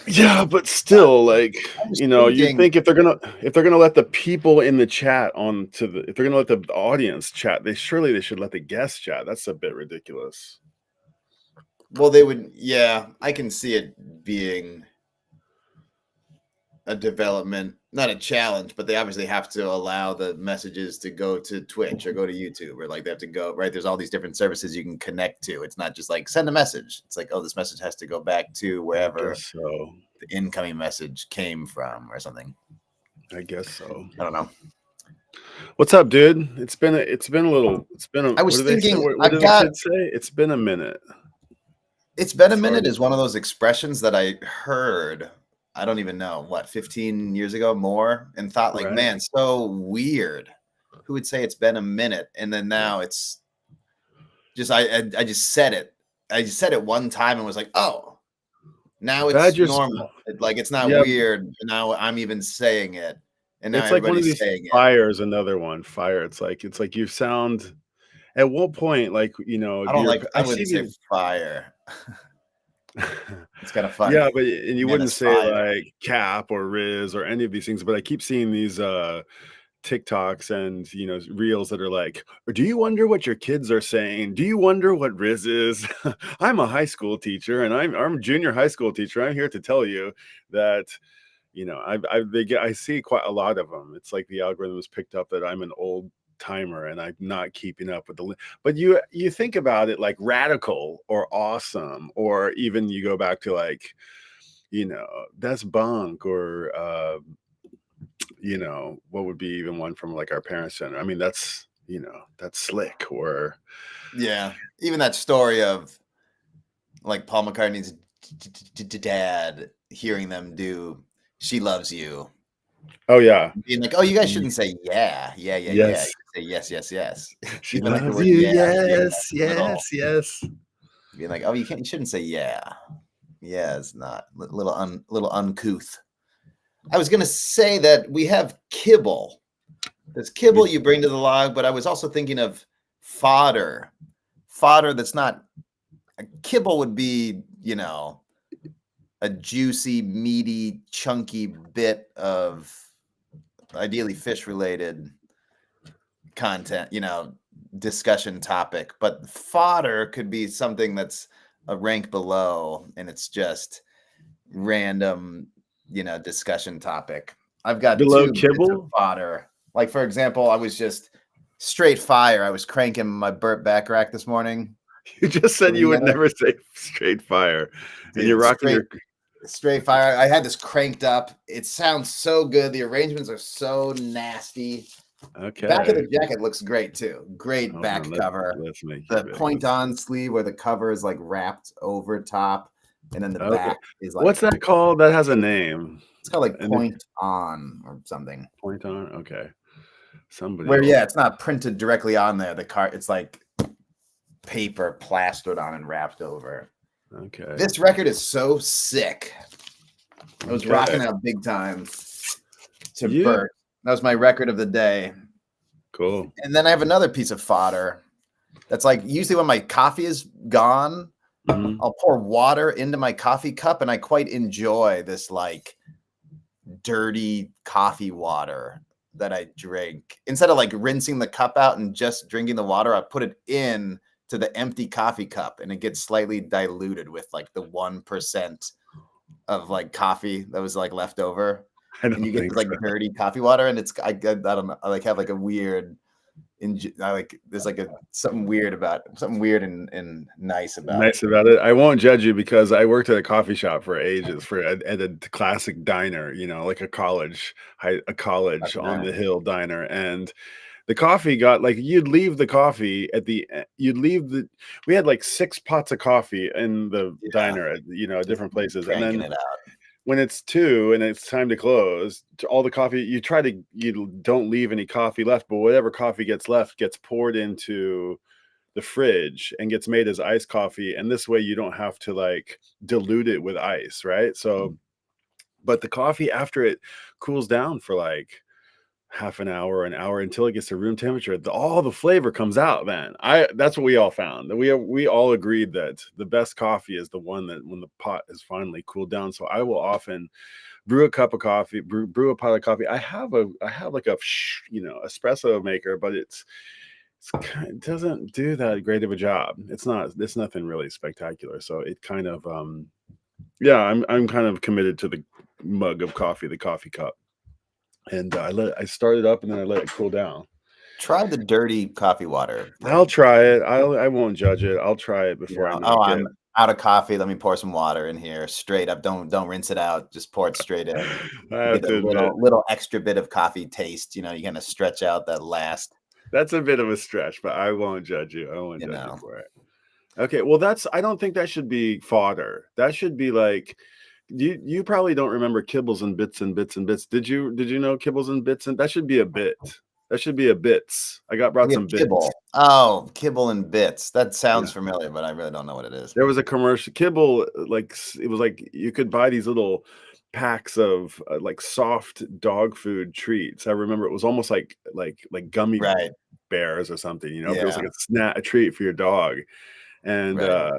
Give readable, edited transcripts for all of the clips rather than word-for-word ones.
Yeah, but Uh, still, like, I was you thinking, think if they're gonna let the people in the chat on to the if they're gonna let the audience chat, they should let the guests chat. That's a bit ridiculous. well, they would, yeah, I can see it being a development, not a challenge, but they obviously have to allow the messages to go to Twitch or go to YouTube, or like they have to go, right? There's all these different services you can connect to. It's not just like send a message. It's like, oh, this message has to go back to I wherever guess so. the incoming message came from or something. I guess so. I don't know. What's up, dude? It's been a little. It's been a. I What was do they say? thinking, What I've do the got, kids say? It's been a minute. it's been a It's hard minute to is one of say. those expressions that I heard, I don't even know, what, 15 years ago, more, and thought like, Right. man, so weird. Who would say it's been a minute? And then Yeah. now it's just I just said it. I just said it one time and was like, oh, now it's Badgers. normal. Like it's not Yeah. weird. Now I'm even saying it, and now It's like one of everybody's these. saying it. Fire is another one. Fire. It's like you sound. At what point, like I don't like. I I see wouldn't say these. fire. It's kind of Yeah, funny. but and you Man, wouldn't it's say fire. like Cap or Riz or any of these things, but I keep seeing these TikToks and reels that are like, do you wonder what your kids are saying? Do you wonder what Riz is? I'm a high school teacher and I'm a junior high school teacher. I'm here to tell you that I see quite a lot of them. It's like the algorithm has picked up that I'm an old timer and I'm not keeping up with but you think about it like radical or awesome, or even you go back to like, that's bunk, or what would be even one from like our parents' center. I mean, that's slick, or Yeah, even that story of like Paul McCartney's dad hearing them do "She Loves You," oh yeah, being like, "Oh, you guys y- shouldn't say yeah, yeah, yeah, yeah. You yes, say yes, yes, yes." she Even like the loves word you. yeah being like Yes, little, yes, yes. being like, "Oh, you shouldn't say yeah. Yeah, it's not little uncouth." I was gonna say that we have kibble. There's We kibble you bring to the log, but I was also thinking of fodder. Fodder that's not a kibble would be, a juicy, meaty, chunky bit of ideally fish related content, discussion topic. But fodder could be something that's a rank below and it's just random, discussion topic. I've got below two bits of kibble. fodder. Like, for example, I was just straight fire. I was cranking my Burt Bacharach this morning. You just said you Putting would together. never say straight fire, and you're Dude, rocking your. straight fire. I had this cranked up. It sounds so good. The arrangements are so nasty. Back of Okay, the jacket looks great too. Great hold on. back cover. Let's make you The big. point on sleeve where the cover is like wrapped over top, and then the Okay, back is what's like, that called? That has a name. it's called like And point on or something. point on. Okay, somebody Where, yeah, will. it's not printed directly on there. The card, it's like paper plastered on and wrapped over. Okay. This record is so sick. I was Okay. rocking out big time to Yeah. Burt. That was my record of the day. Cool. And then I have another piece of fodder that's like usually when my coffee is gone, Mhm. I'll pour water into my coffee cup and I quite enjoy this like dirty coffee water that I drink. Instead of like rinsing the cup out and just drinking the water, I put it in to the empty coffee cup and it gets slightly diluted with like the 1% of like coffee that was like left over. I And you don't get think this like so. dirty coffee water, and I don't know. I like have like a weird, I like there's like a something weird and nice about it. Nice about it. I won't judge you because I worked at a coffee shop for ages, at a classic diner, like a college Coffee on diner. the hill diner, and the coffee got like you'd leave the coffee at the e you'd leave the we had like 6 pots of coffee in the Yeah, diner at, just different places, and cranking then it out. when it's 2 and it's time to close, all the coffee you don't leave any coffee left, but whatever coffee gets left gets poured into the fridge and gets made as iced coffee, and this way you don't have to like dilute it with ice, right? So, but the coffee after it cools down for like half an hour until it gets to room temperature. All the flavor comes out, man. That's what we all found. We all agreed that the best coffee is the one that when the pot is finally cooled down. So I will often brew a cup of coffee, brew a pot of coffee. I have like a espresso maker, but it doesn't do that great of a job. It's nothing really spectacular. So it kind of yeah, I'm kind of committed to the mug of coffee, the coffee cup. And I started up and then I let it cool down. Try the dirty coffee water I'll thing. try it. I won't judge it. I'll try it before I make it. I'm out of coffee. Let me pour some water in here straight up. Don't rinse it out. Just pour it straight in. I You have get to a admit, little extra bit of coffee taste. You kind of stretch out that last. that's a bit of a stretch, but I won't judge you. I won't You judge you know. for it. Okay, well I don't think that should be fodder. That should be like you probably don't remember kibbles and bits and bits and bits. Did you know kibbles and bits? And that should be a bit. That should be a bits. I brought We have some bits. kibble. Oh, kibble and bits. That sounds Yeah. familiar, but I really don't know what it is. There was a commercial kibble, like it was like you could buy these little packs of like soft dog food treats. I remember it was almost like gummy Right. bears or something, but it was Yeah. like a treat for your dog. And Right.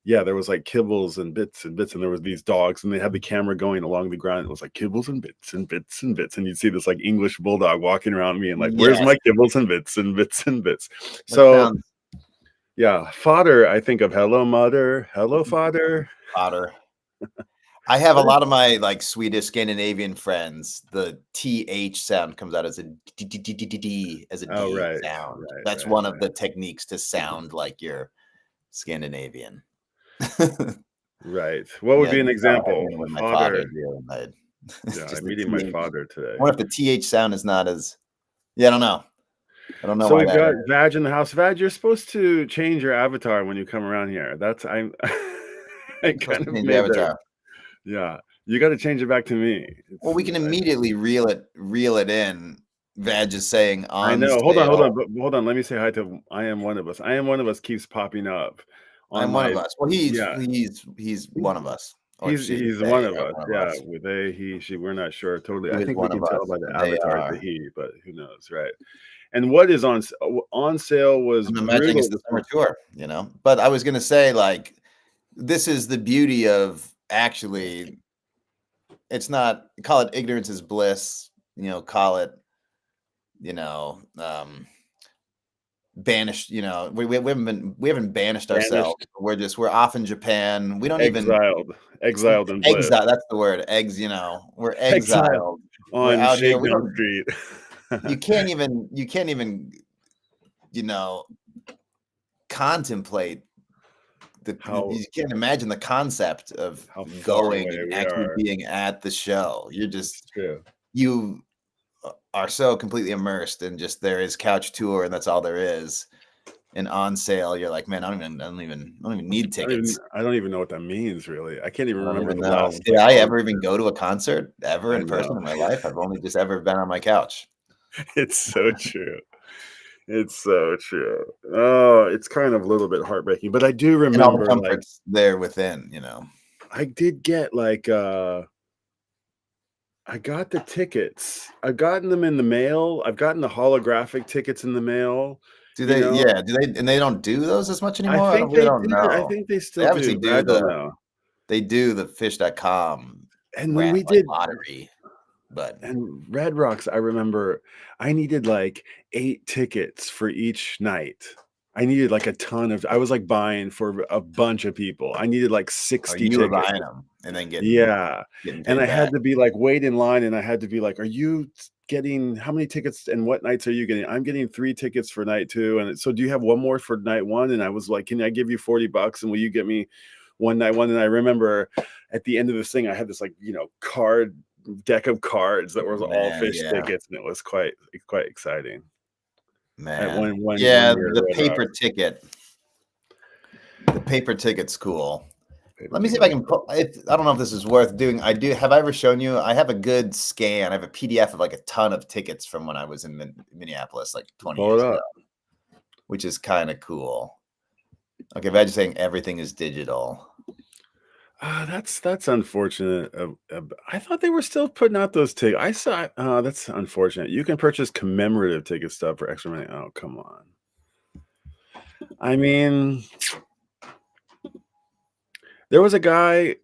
yeah, there was like kibbles and bits, and there was these dogs, and they had the camera going along the ground. It was like kibbles and bits and bits and bits, and you'd see this like English bulldog walking around me and like, "Where's Yes. my kibbles and bits and bits and bits?" That So sounds yeah, fodder. I think of hello mother, hello fodder. otter. I have a What is lot of my like Swedish Scandinavian friends. The TH sound comes out as a D as a Oh, D right, sound. right, That's right, one of right. the techniques to sound like you're Scandinavian. Right. What would Yeah, be an you saw I example? mean, with my father Fodder. the other night. It's Yeah, just I'm the meeting my TH. father I today. wonder if the TH sound is not as. Yeah, I don't know. I don't know So why we've that got is. Vag in the house. Vag, you're supposed to change your avatar when you come around here. I I'm supposed kind to of change the made that. avatar. Yeah, you got to change it back to me. Well, we can immediately reel it in. Vag is saying I on know. sale. Hold on. Let me say hi to I am one of us. I am one of us keeps popping up on I'm one my of us. Well, he's yeah. he's one of us, or He's she, he's they one of are us. one of Yeah, us. with they, he, she. We're not sure totally. He I is think we one of can tell us. by the They avatar it's a are. he, but who knows, right? And what is on sale was I'm imagining it's brutal the this summer month. tour, But I was gonna say, like, this is the beauty of actually. It's not call it ignorance is bliss. Call it you know banished. We haven't banished ourselves. Banished, We're off in Japan. We don't even exiled in bliss, exile. That's the word. We're exiled exiled. We're on out here. We Shakedown don't. Street. You can't even you know contemplate how you can't imagine the concept of how far going away and we actually are. being at the show. It's true. You are so completely immersed in just there is couch tour and that's all there is. And on sale, you're like, man, I don't even need tickets. I don't even know what that means, really. I can't even I don't remember even the know. last Did like I ever concert. even go to a concert ever I in person know. in my life? I've only just ever been on my couch. It's so true. It's so true. Oh, it's kind of a little bit heartbreaking, but I do And all the remember like comforts there within. I did get like I got the tickets. I've gotten them in the mail. I've gotten the holographic tickets in the mail, Do you they? know. Yeah. Do they? And they don't do those as much I anymore. I don't think really they don't did. I know. think they They still obviously do, but I do don't know. they do the Fish.com And when we like did lottery, but and Red Rocks, I remember I needed like 8 tickets for each night. I needed like a ton of I was like buying for a bunch of people. I needed like or 60 you were tickets. buying them and then getting Yeah, getting and paid I had back. to be like wait in line, and I had to be like, "Are you getting how many tickets and what nights are you getting?" "I'm getting 3 tickets for night 2." And so, "Do you have one more for night 1?" And I was like, "Can I give you $40 and will you get me one night 1?" And I remember at the end of this thing, I had this like, card deck of cards that was all Man, Fish yeah, tickets, and it was quite exciting. At man. one Yeah, year at the Red paper Rocks. ticket. The paper ticket's cool. Paper Let me see if ticket I is can cool. put I don't know if this is worth doing. Have I ever shown you? I have a good scan. I have a PDF of like a ton of tickets from when I was in Minneapolis like 20 Pull it years ago, up. which is kind of cool. Okay, Veg is saying everything is digital. That's unfortunate. I thought they were still putting out those tickets. I saw. That's unfortunate. You can purchase commemorative ticket stuff for extra money. Oh, come on. I mean, there was a guy.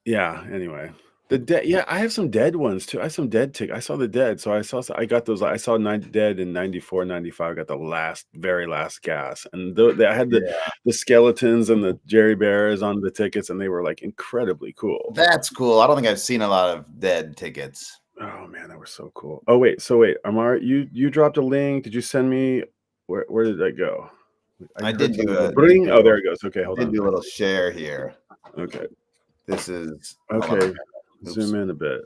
Yeah. Anyway, the dead. Yeah, I have some dead ones too. I have some dead tickets. I saw the dead, so I got those. I saw dead in 94, 95. I got the very last gas, and I had the skeletons and the Jerry Bears on the tickets, and they were like incredibly cool. That's cool. I don't think I've seen a lot of dead tickets. Oh man, that was so cool. Oh wait, Amar, you dropped a link. Did you send me? Where did that go? I did do a bring. Oh, there it goes. Okay, hold on. Do a little share here. Okay. This is okay. Zoom in a bit.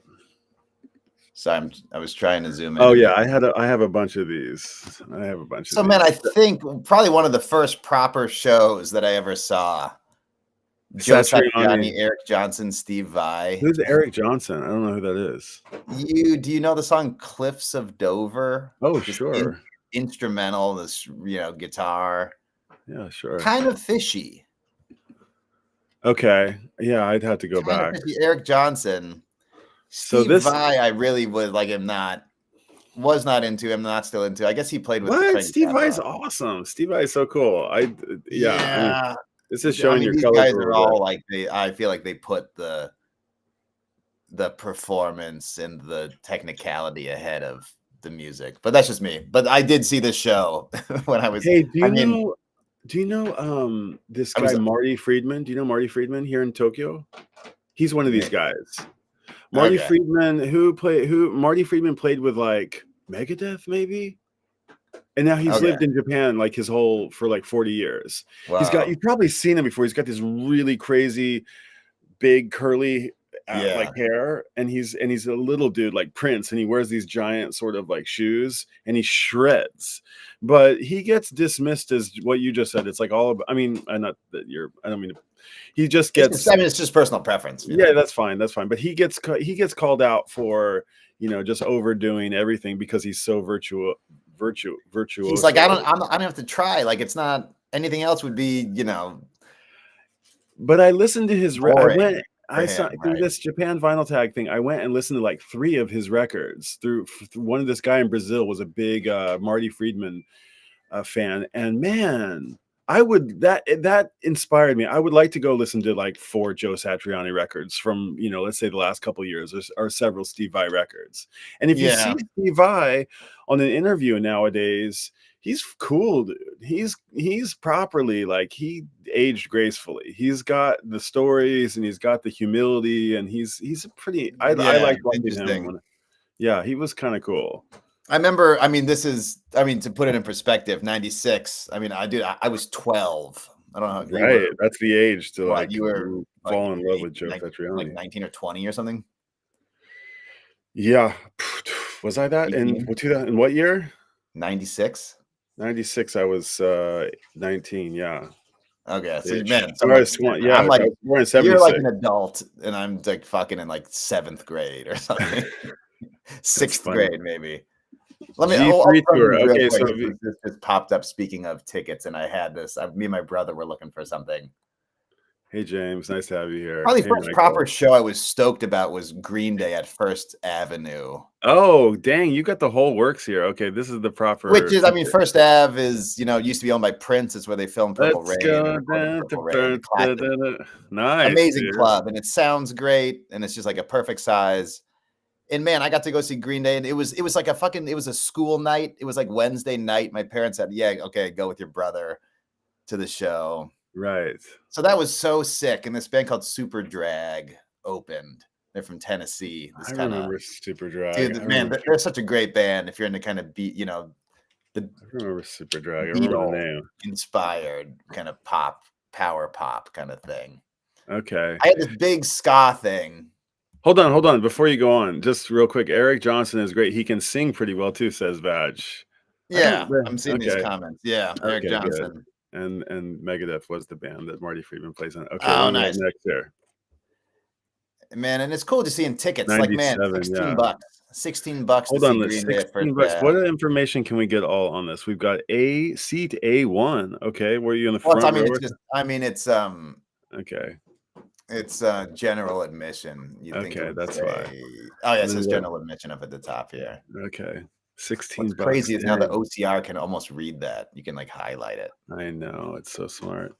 So I was trying to zoom in. Oh yeah, I have a bunch of these. I have a bunch of So these. man, I think probably one of the first proper shows that I ever saw. Joe Satriani, Eric Johnson, Steve Vai. Who's Eric Johnson? I don't know who that is. Do you know the song "Cliffs of Dover"? Oh, sure. Instrumental, this guitar. Yeah, sure. Kind of fishy. Okay. Yeah, I'd have to go back. Eric Johnson. Steve Vai, I really was like was not into him, not still into. I guess he played with what? Steve Vai is awesome. Steve Vai is so cool. Yeah. I mean, this is showing your these colors. Guys are all like I feel like they put the performance and the technicality ahead of the music, but that's just me. But I did see this show when I was. Hey, do you know this guy Marty Friedman? Do you know Marty Friedman here in Tokyo? He's one of these guys. Marty Friedman, Marty Friedman played with like Megadeth, maybe, and now he's lived in Japan like for like 40 years. Wow. You've probably seen him before. He's got this really crazy, big curly like hair, and he's a little dude like Prince, and he wears these giant sort of like shoes, and he shreds. But he gets dismissed as what you just said. It's like all about, I mean, not that I don't mean to. He just gets. It's just personal preference. Yeah, that's fine. That's fine. But he gets called out for just overdoing everything because he's so virtuous. He's like, I don't have to try. Like, it's not anything else would be But I listened to his. I saw through this Japan Vinyl Tag thing. I went and listened to like 3 of his records through one of this guy in Brazil was a big Marty Friedman fan, and man. That inspired me. I would like to go listen to like 4 Joe Satriani records from, let's say the last couple of years or several Steve Vai records. And if you see Steve Vai on an interview nowadays, he's cool, dude. He's properly like he aged gracefully. He's got the stories and he's got the humility and he's a pretty I like watching him. He was kind of cool. I remember, to put it in perspective, 96. I was 12. I don't know. Right. That's the age to fall in love with Joe Satriani. Like 19 or 20 or something. Yeah. Was I that in what year? 96. 96. I was 19. Yeah. Okay. So I'm like, you're like an adult and I'm like fucking in like 7th grade or something. 6th grade, maybe. Let me. Okay, so this just popped up. Speaking of tickets, and I had this. Me and my brother were looking for something. Hey James, nice to have you here. Probably first proper show I was stoked about was Green Day at First Avenue. Oh dang, you got the whole works here. Okay, this is the proper. Which is, First Ave is used to be owned by Prince. It's where they filmed Purple Rain. Nice, amazing club, and it sounds great, and it's just like a perfect size. And man, I got to go see Green Day, and it was like it was a school night. It was like Wednesday night. My parents said, go with your brother to the show. Right. So that was so sick. And this band called Super Drag opened. They're from Tennessee. I remember Super Drag. Dude, they're such a great band. If you're into kind of beat, I remember Super Drag. I remember the name. Inspired kind of power pop kind of thing. Okay. I had this big ska thing. Hold on. Before you go on, just real quick, Eric Johnson is great. He can sing pretty well too, says Vaj. Yeah, I'm seeing these comments. Yeah, Eric Johnson. Good. And Megadeth was the band that Marty Friedman plays in. Okay, nice. Next here. Man, and it's cool to see in tickets. Like, man, $16. $16 Hold on, $16. What information can we get all on this? We've got seat A1. Okay, were you in the front row? It's okay. It's general admission. You'd think it Okay, would that's why. say, oh yeah, it And then says what? general admission up at the top here. Okay, What's 16 bucks. crazy is now the Dang, OCR can almost read that. You can like highlight it. I know it's so smart.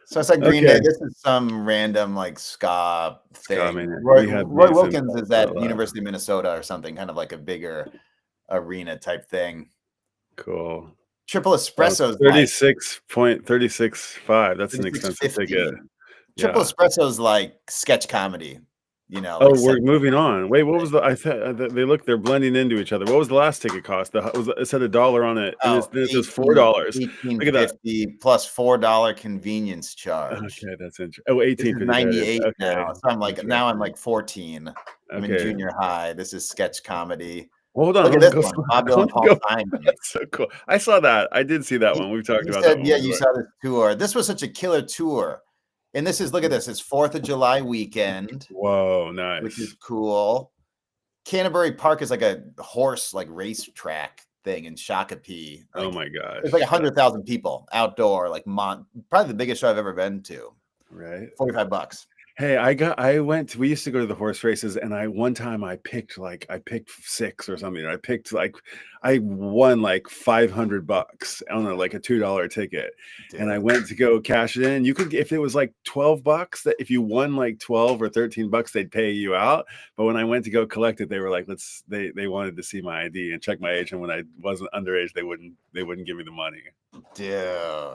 So it's like Green Okay, Day. This is some random like ska Scott, thing. man, Roy, we had Roy these in Wilkins is real at life. University of Minnesota or something, kind of like a bigger arena type thing. Cool. Triple Oh, Espresso is like 36.365. That's an expensive 36.50. ticket. Triple Yeah. Espresso is like sketch comedy. You know, Oh, like we're set moving on. Wait, what was the? I thought they're blending into each other. What was the last ticket cost? It said $1 on it, and oh, then it says $4. Look at that. 18.50 plus $4 convenience charge. Okay, that's interesting. Oh, This is 18.50. There it is. 98 Okay, now. So I'm like, now I'm interesting. like 14. I'm in Okay. junior high. This is sketch comedy. Well, hold on. Look I at want this to go. one. Bob I Dylan, want to Paul go. Simon. That's so cool. I saw that. I did see that one. We've talked He about said, that one yeah, you before. saw this tour. This was such a killer tour. And this is, look at this. It's 4th of July weekend, Whoa, which is nice. cool. Canterbury Park is like a horse, like racetrack thing in Shakopee. Oh Like, my gosh. there's like 100,000 people outdoor, like probably the biggest show I've ever been to. Right. $45. Hey, we used to go to the horse races, and one time I picked 6 or something. I won like $500 on like a $2 ticket. Dude. And I went to go cash it in. You could, if it was like $12, that if you won like 12 or $13, they'd pay you out. But when I went to go collect it, they were like, they wanted to see my ID and check my age. And when I wasn't underage, they wouldn't give me the money. Dude.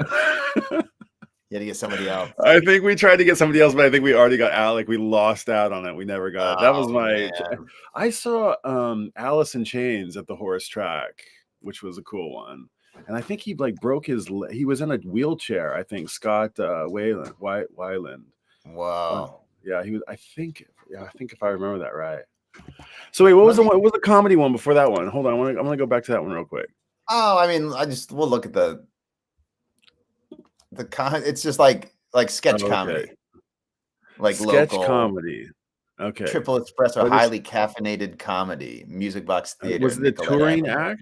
You had to get somebody else. I think we tried to get somebody else, but I think we already got out. Like we lost out on it. We never got it. That was my. Man. I saw Alice in Chains at the horse track, which was a cool one. And I think he like broke his. He was in a wheelchair. I think Scott Weiland. Wow. Yeah, he was. I think if I remember that right. So wait, what was the comedy one before that one? Hold on, I'm gonna go back to that one real quick. Oh, I mean, we'll look at the it's just like sketch comedy, like sketch local comedy. Okay. Triple Espresso, highly caffeinated comedy, Music Box Theater. Was it a touring act?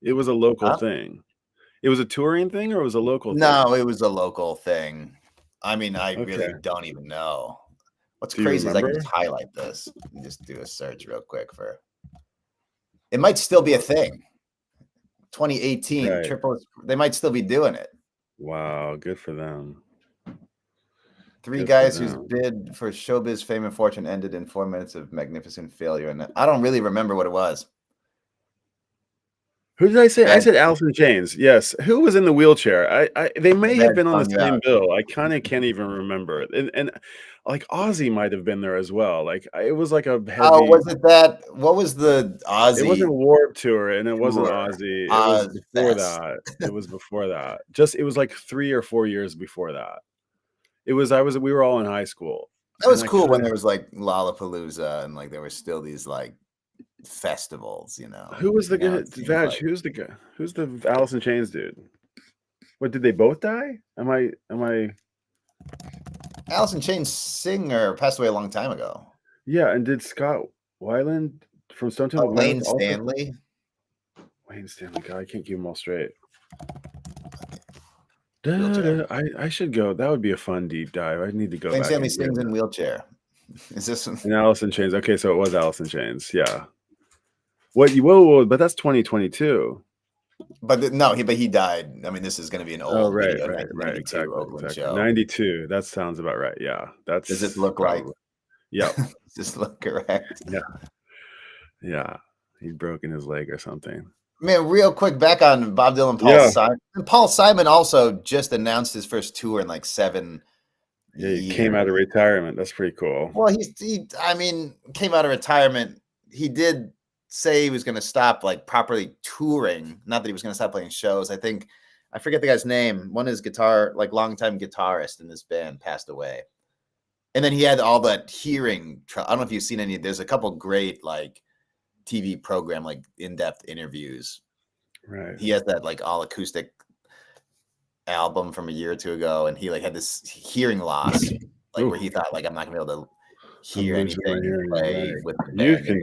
It was a local thing. It was a touring thing, or it was a local thing? No, it was a local thing. I mean, I really don't even know. What's crazy is I can just highlight this and just do a search real quick for. It might still be a thing. 2018 Right. They might still be doing it. Wow, good for them. Three guys whose bid for showbiz fame and fortune ended in 4 minutes of magnificent failure. And I don't really remember what it was. Who did I say? I said Alice in Chains. Yes. Who was in the wheelchair? They may have been on the same bill. I kind of can't even remember. And like Ozzy might have been there as well. Like it was like a heavy. Oh, was it that? What was the Ozzy? It wasn't Warped Tour, and it wasn't Ozzy. It was before that. It was before that. It was like 3 or 4 years before that. We were all in high school. That was cool when there was like Lollapalooza and like there were still these like festivals, you know. Who was the guy? Who's the guy? Who's the Alice in Chains dude? What, did they both die? Am I Alice in Chains singer passed away a long time ago. Yeah, and did Scott Weiland from Stone Temple Wayne Stanley? Wayne Stanley, God, I can't keep them all straight. I should go. That would be a fun deep dive. I need to go. Wayne Stanley sings in wheelchair. Is this one? And Alice in Chains? Okay, so it was Alice in Chains. Yeah. Whoa, but that's 2022. But he died. I mean, this is going to be an old video. Right, exactly. Show. 92. That sounds about right. Yeah, Does it look like? Yeah. Does this look correct? Yeah. He'd broken his leg or something. Man, real quick, back on Bob Dylan, Paul Simon. Paul Simon also just announced his first tour in like 7 years. He came out of retirement. That's pretty cool. Well, he came out of retirement. He did say he was going to stop like properly touring. Not that he was going to stop playing shows. I forget the guy's name. One is longtime guitarist in this band passed away. And then he had all that hearing. I don't know if you've seen any. There's a couple great like TV program, like in-depth interviews. Right. He has that like all acoustic album from a year or two ago, and he like had this hearing loss, like where he thought like I'm not gonna be able to hear anything play with the band again.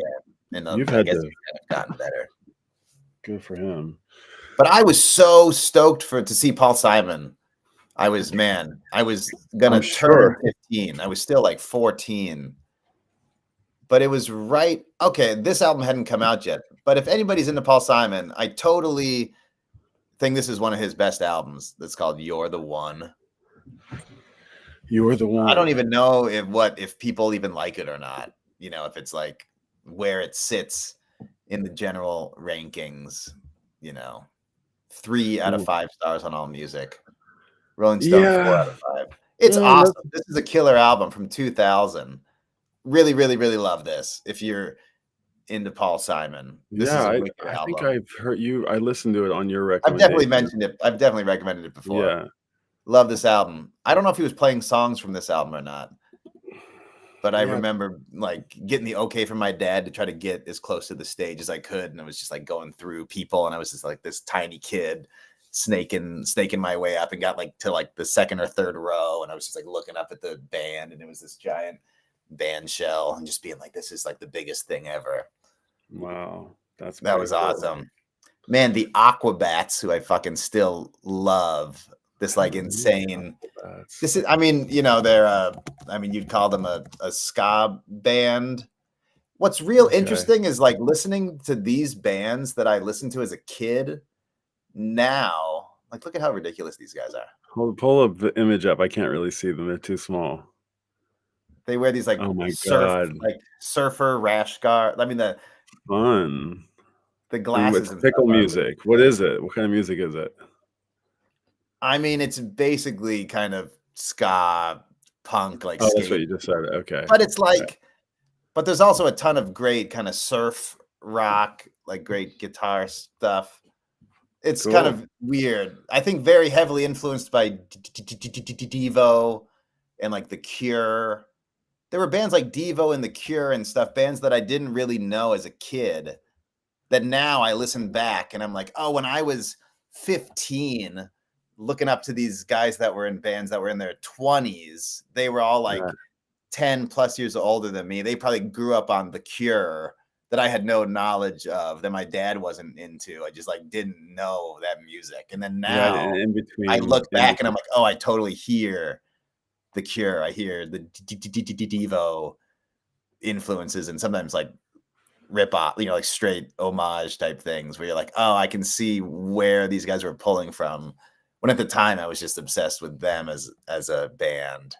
And I guess he's kind of gotten better. Good for him. But I was so stoked to see Paul Simon. I was gonna I'm turn sure. 15. I was still like 14. But it was right. Okay, this album hadn't come out yet. But if anybody's into Paul Simon, I totally think this is one of his best albums. That's called "You're the One." You're the one. I don't even know if people even like it or not. You know, if it's like where it sits in the general rankings. You know, 3 out of 5 stars on All Music. Rolling Stone 4 Yeah. out of 5. It's Yeah, awesome. This is a killer album from 2000. Really, really, really love this. If you're into Paul Simon, this is yeah. a I, wicked I think album. I've heard you. I listened to it on your I've definitely recommendation. mentioned it. I've definitely recommended it before. Yeah. Love this album. I don't know if he was playing songs from this album or not, but I Yeah. remember like getting the okay from my dad to try to get as close to the stage as I could, and I was just like going through people, and I was just like this tiny kid snaking my way up, and got like to like the second or third row, and I was just like looking up at the band, and it was this giant band shell, and just being like, this is like the biggest thing ever. Wow. That was cool. awesome. Man, the Aquabats, who I fucking still love, this like insane. This is, I mean, you know, they're I mean, you'd call them a ska band. What's real interesting is like listening to these bands that I listened to as a kid now. Like, look at how ridiculous these guys are. Pull up the image up. I can't really see them. They're too small. They wear these like Oh my surfer rash guard. I mean the fun. glasses and pickle music. What is it? What kind of music is it? I mean, it's basically kind of ska punk, like that's what you just said. Okay. But it's like, but there's also a ton of great kind of surf rock, like great guitar stuff. It's kind of weird. I think very heavily influenced by Devo and like The Cure. There were bands like Devo and The Cure and stuff, bands that I didn't really know as a kid, that now I listen back and I'm like, oh, when I was 15, looking up to these guys that were in bands that were in their 20s, they were all like 10 plus years older than me. They probably grew up on The Cure that I had no knowledge of, that my dad wasn't into. I just like didn't know that music. And then now in between, I look back and I'm like, oh, I totally hear The Cure. I hear the Devo influences, and sometimes like rip off, you know, like straight homage type things where you're like, oh, I can see where these guys were pulling from. When at the time I was just obsessed with them as a band.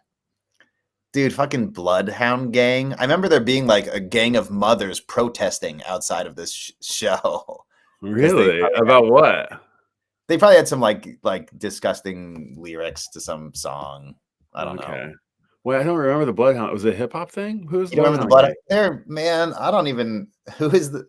Dude, fucking Bloodhound Gang. I remember there being like a gang of mothers protesting outside of this show. Really? About what? They probably had some like disgusting lyrics to some song. I don't know. Well, I don't remember the Bloodhound. Was it a hip hop thing? Who's you remember the Bloodhound? There, man. I don't even. Who is the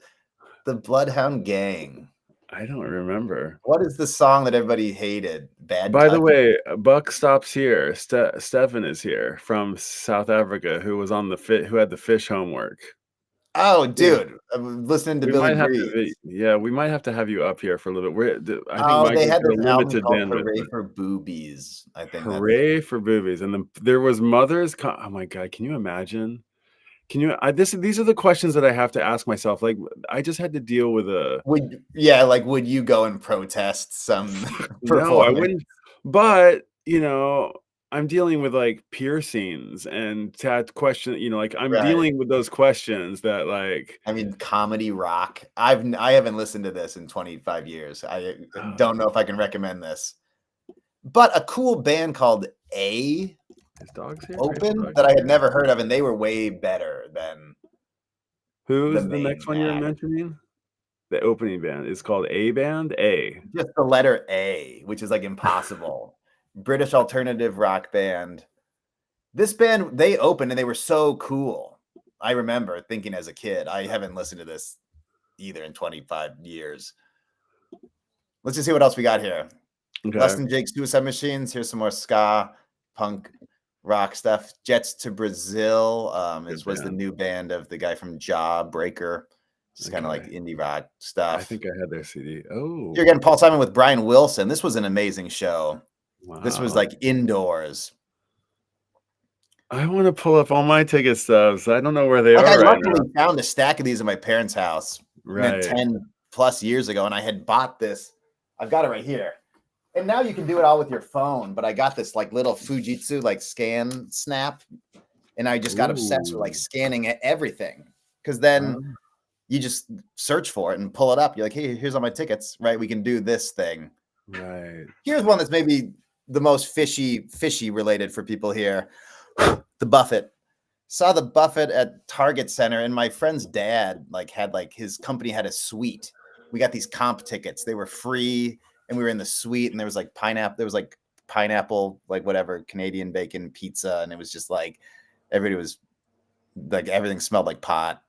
Bloodhound Gang? I don't remember. What is the song that everybody hated? By the way, Buck stops here. Stefan is here from South Africa, who was on who had the Phish homework. Oh, dude, I'm listening to Billy Breeze. We might have to have you up here for a little bit. I think they had this album called Hooray for Boobies. I think Hooray for Boobies, and then there was Mothers. Oh my God, can you imagine? These are the questions that I have to ask myself. Like, I just had to deal with would you go and protest some No, I wouldn't. But, you know, I'm dealing with like piercings and question, you know, like I'm dealing with those questions that like, I mean, comedy rock. I haven't listened to this in 25 years. I don't know if I can recommend this. But a cool band called Open that I had never heard of, and they were way better than who's the next one you're mentioning? The opening band is called A Band. Just the letter A, which is like impossible. British alternative rock band. This band, they opened and they were so cool. I remember thinking as a kid, I haven't listened to this either in 25 years. Let's just see what else we got here. Less Than Jake, Suicide Machines. Here's some more ska, punk, rock stuff. Jets to Brazil was the new band of the guy from Jawbreaker. It's kind of like indie rock stuff. I think I had their CD. Oh, you're getting Paul Simon with Brian Wilson. This was an amazing show. Wow. This was like indoors. I want to pull up all my ticket stubs. I don't know where they are. I luckily found a stack of these in my parents' house 10 plus years ago, and I had bought this. I've got it right here. And now you can do it all with your phone. But I got this like little Fujitsu like scan snap, and I just got obsessed with like Ooh. scanning everything, because then Oh, you just search for it and pull it up. You're like, hey, here's all my tickets, right? We can do this thing. right. Here's one that's maybe the most fishy related for people here. The Buffett. Saw the Buffett at Target Center, and my friend's dad like had like his company had a suite. We got these comp tickets. They were free, and we were in the suite, and there was like pineapple. There was like pineapple, like whatever, Canadian bacon pizza, and it was just like everybody was like everything smelled like pot.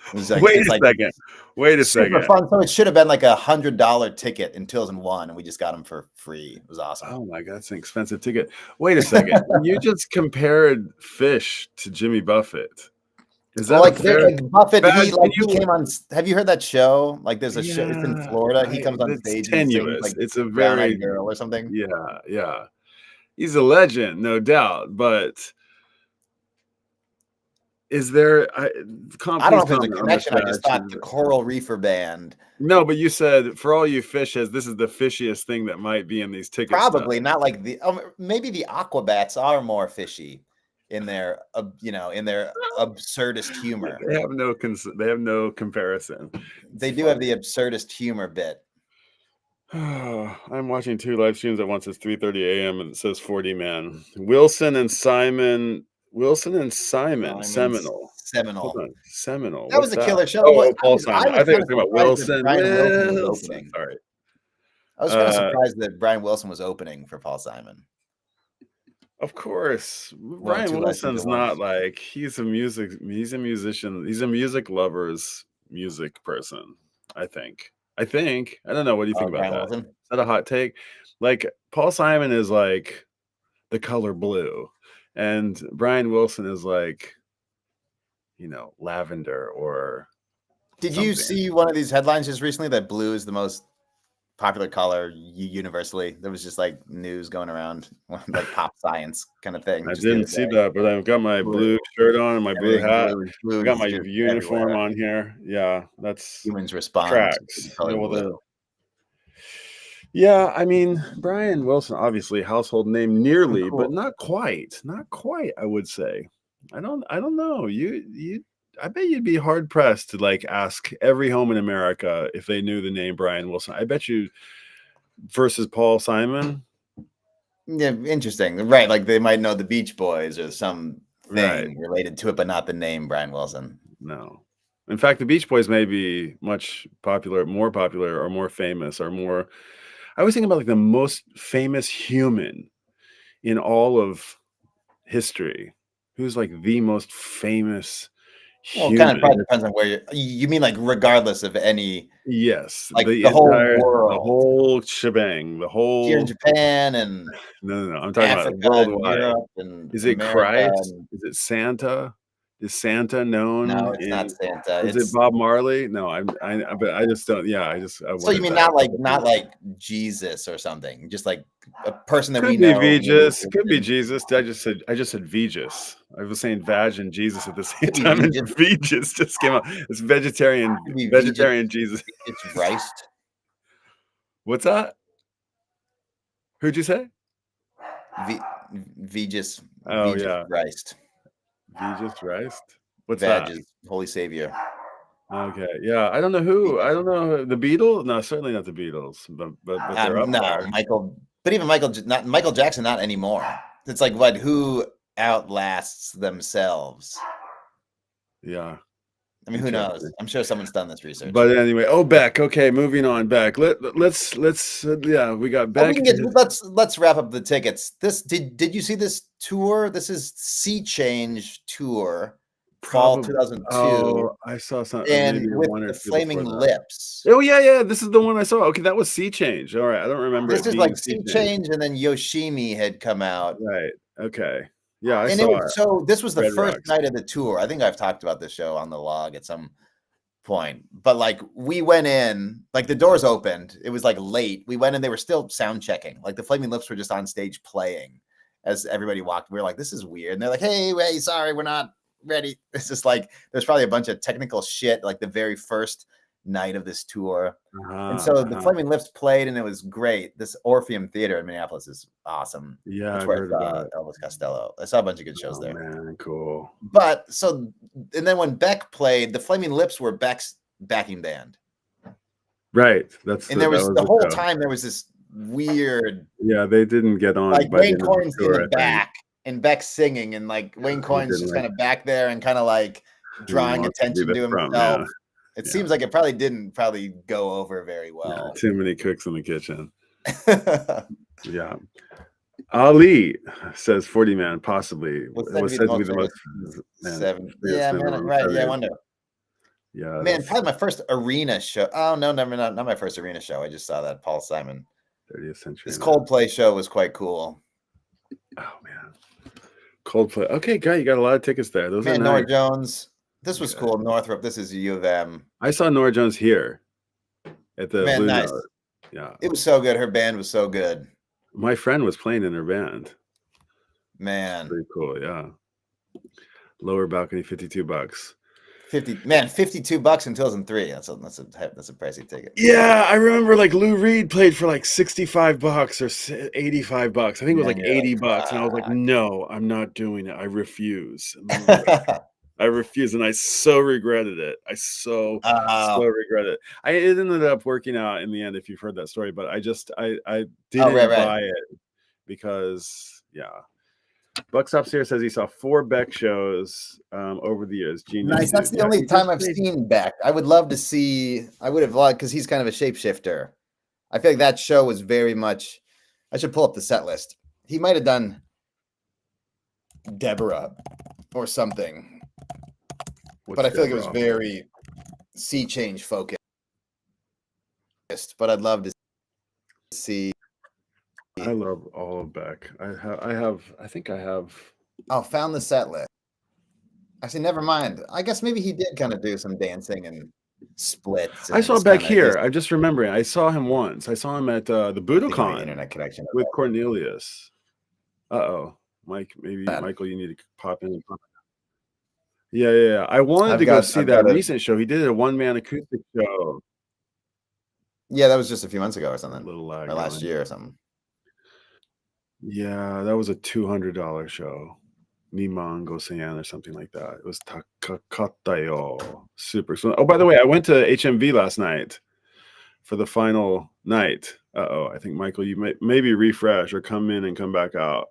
It was like Wait it's a like second. Wait a super second. fun. So it should have been like $100 ticket in 2001, and we just got them for free. It was awesome. Oh my God, that's an expensive ticket. Wait a second. You just compared Phish to Jimmy Buffett. Is Well, that a like fair Buffett, Bad, can he you came on. Have you heard that show? Like, there's a show. It's in yeah, Florida. He comes on it's stage and he sings tenuous. like It's a Brown very Eyed Girl or something. yeah, yeah. He's a legend, no doubt, but is there I don't know please if there's a comment on this, connection. I just Batch. thought the Coral Reefer Band, No, but you said for all you fish heads, this is the fishiest thing that might be in these ticket stubs. probably not like the maybe the Aquabats are more fishy in their in their absurdist humor. They have no comparison. It's They do have funny. the absurdist humor bit. I'm watching two live streams at once. It's 3:30 a.m. and it says 40 man. Wilson and Simon. Simon's Seminole. Hold Seminole. on. Seminole. That was What's a that? killer show. Oh, I Paul was Simon. I think I kind was of talking about surprised that Wilson. Brian Wilson was Wilson. opening. Sorry. I was kind of surprised that Brian Wilson was opening for Paul Simon. Of course. One of Brian two live streams Wilson's at once. not like he's a musician. He's a music lover's music person, I think. I don't know. What do you think about Brian that? Wilson. Is that a hot take? Like Paul Simon is like the color blue, and Brian Wilson is like, lavender or Did you something. see one of these headlines just recently that blue is the most popular color universally? There was just like news going around, like pop science kind of thing. I Just the other didn't see day. that, but I've got my blue shirt on and my blue Everything hat. blue I got is my just uniform everywhere. on here. Yeah, that's Humans respond to the tracks. color blue. Yeah, I mean, Brian Wilson, obviously household name nearly, but Cool. not quite. Not quite, I would say. I don't know. I bet you'd be hard pressed to like ask every home in America if they knew the name Brian Wilson. I bet you versus Paul Simon. Yeah, interesting. Right, like they might know the Beach Boys or some Right. thing related to it, but not the name Brian Wilson. No. In fact, the Beach Boys may be more popular or more famous or more. I was thinking about like the most famous human in all of history. Who's like the most famous Well, it kind of human? probably depends on where you mean, like regardless of any, Yes, like the the whole entire, the world whole shebang, the here in whole. Japan and No. I'm talking about Africa and worldwide. Europe and Is it America. Christ? And Is it Santa? Is Santa no, known it's not in? Santa. Is it It's Bob Marley? No, but I just don't. Yeah, I so you wanted mean that. not like Jesus or something, just like a person that we Could be know. Vegas. Could be Jesus. I just said Vegas. I was saying Vag and Jesus at the same Could be time, and Vegas. Vegas just came out. It's vegetarian Could be Jesus. It's Rice. What's that? Who'd you say? Vegas. Oh Vegas yeah, Christ. Vegas Christ. What's Vag that? is Holy Savior. Okay, yeah. I don't know who. I don't know the Beatles. No, certainly not the Beatles. But they're up No, there. Michael. But even not Michael Jackson, not anymore. It's like who outlasts themselves? Yeah. I mean, who knows? I'm sure someone's done this research. But anyway, Beck. Okay, moving on. Beck. Let's yeah. We got Beck. Let's wrap up the tickets. Did you see this tour? This is Sea Change tour, fall 2002. Oh, I saw something. And Maybe with one or the two Flaming before that. Lips. Oh yeah. This is the one I saw. Okay, that was Sea Change. All right, I don't remember This it is being like Sea Sea Change, and then Yoshimi had come out. Right. Okay. Yeah, I And saw it. so this was the Red first Rocks. night of the tour. I think I've talked about this show on the log at some point, but like we went in, like the doors opened. It was like late. We went in, they were still sound checking. Like the Flaming Lips were just on stage playing as everybody walked. We were like, this is weird. And they're like, hey, sorry, we're not ready. It's just like there's probably a bunch of technical shit. Like the very first night of this tour. And so the Flaming Lips played, and it was great. This Orpheum Theater in Minneapolis is awesome. Yeah, That's I've where heard I saw about it. Elvis Costello. I saw a bunch of good shows there. Man, cool. But so, and then when Beck played, the Flaming Lips were Beck's backing band. Right. And there was the whole time there was this weird. Yeah, they didn't get on. Like Wayne Coyne's in the back, and Beck's singing, and like Wayne Coyne's just kind of back there and kind of like drawing attention to himself. It seems like it probably didn't go over very well. Too many cooks in the kitchen. Yeah. Ali says 40 Man, possibly. What's said to be the most seven. Yeah, man, right. Yeah, I wonder. Yeah. Man, probably my first arena show. Oh, no, never, not my first arena show. I just saw that Paul Simon. 30th Century. This Coldplay show was quite cool. Oh, man. Coldplay. Okay, guy, you got a lot of tickets there. Those are Nora Jones. This was cool. Northrop. This is U of M. I saw Nora Jones here at the Blue nice. Note. Yeah. It was so good. Her band was so good. My friend was playing in her band. Man. Pretty cool, yeah. Lower balcony, $52. $52 in 2003. That's a pricey ticket. Yeah, I remember like Lou Reed played for like $65 or $85. I think it was like $80, and I was like, no, I'm not doing it. I refuse. I refuse, and I so regretted it. I so regret it. It ended up working out in the end, if you've heard that story, but I didn't buy it because Buck Upstairs says he saw 4 Beck shows over the years. Genius. Nice. That's the only time I've seen Beck. I would love to see. I would have loved, because he's kind of a shapeshifter. I feel like that show was very much. I should pull up the set list. He might have done Deborah or something. But I feel like it was very sea change focused. But I'd love to see. I love all of Beck. I think I have. Oh, found the set list. Actually, never mind. I guess maybe he did kind of do some dancing and splits. I saw Beck here. I'm just remembering. I saw him once. I saw him at the Budokan internet connection with Cornelius. Mike. Maybe Michael, you need to pop in. Yeah. I wanted to go see that recent show. He did a one-man acoustic show. Yeah, that was just a few months ago or something. A little lag. Or last year or something. Yeah, that was a $200 show. Niman Gosayan or something like that. It was Takakatayo. Super. Oh, by the way, I went to HMV last night for the final night. I think, Michael, you may maybe refresh or come in and come back out.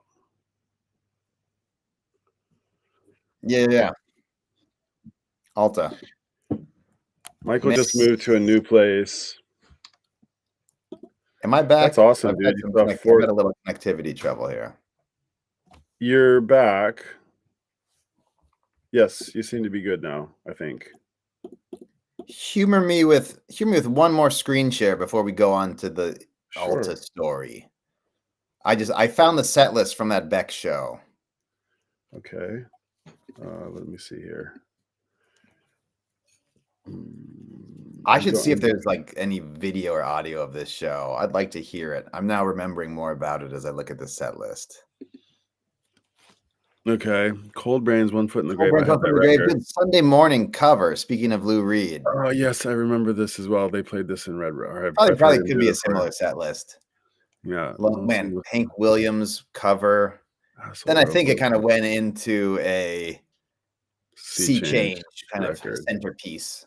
Yeah. Alta. Michael just moved to a new place. Am I back? That's awesome, dude. I've got a little connectivity trouble here. You're back. Yes, you seem to be good now, I think. Humor me with one more screen share before we go on to the Alta story. I found the set list from that Beck show. Okay. Let me see here. I should see if there's like any video or audio of this show. I'd like to hear it. I'm now remembering more about it as I look at the set list. Okay. Cold Brains, One Foot in the Grave. Good Sunday morning cover. Speaking of Lou Reed. Oh, yes. I remember this as well. They played this in Red Rock. Probably could be a similar set list. Yeah. Man, Hank Williams cover. Then I think it kind of went into a sea change kind of centerpiece.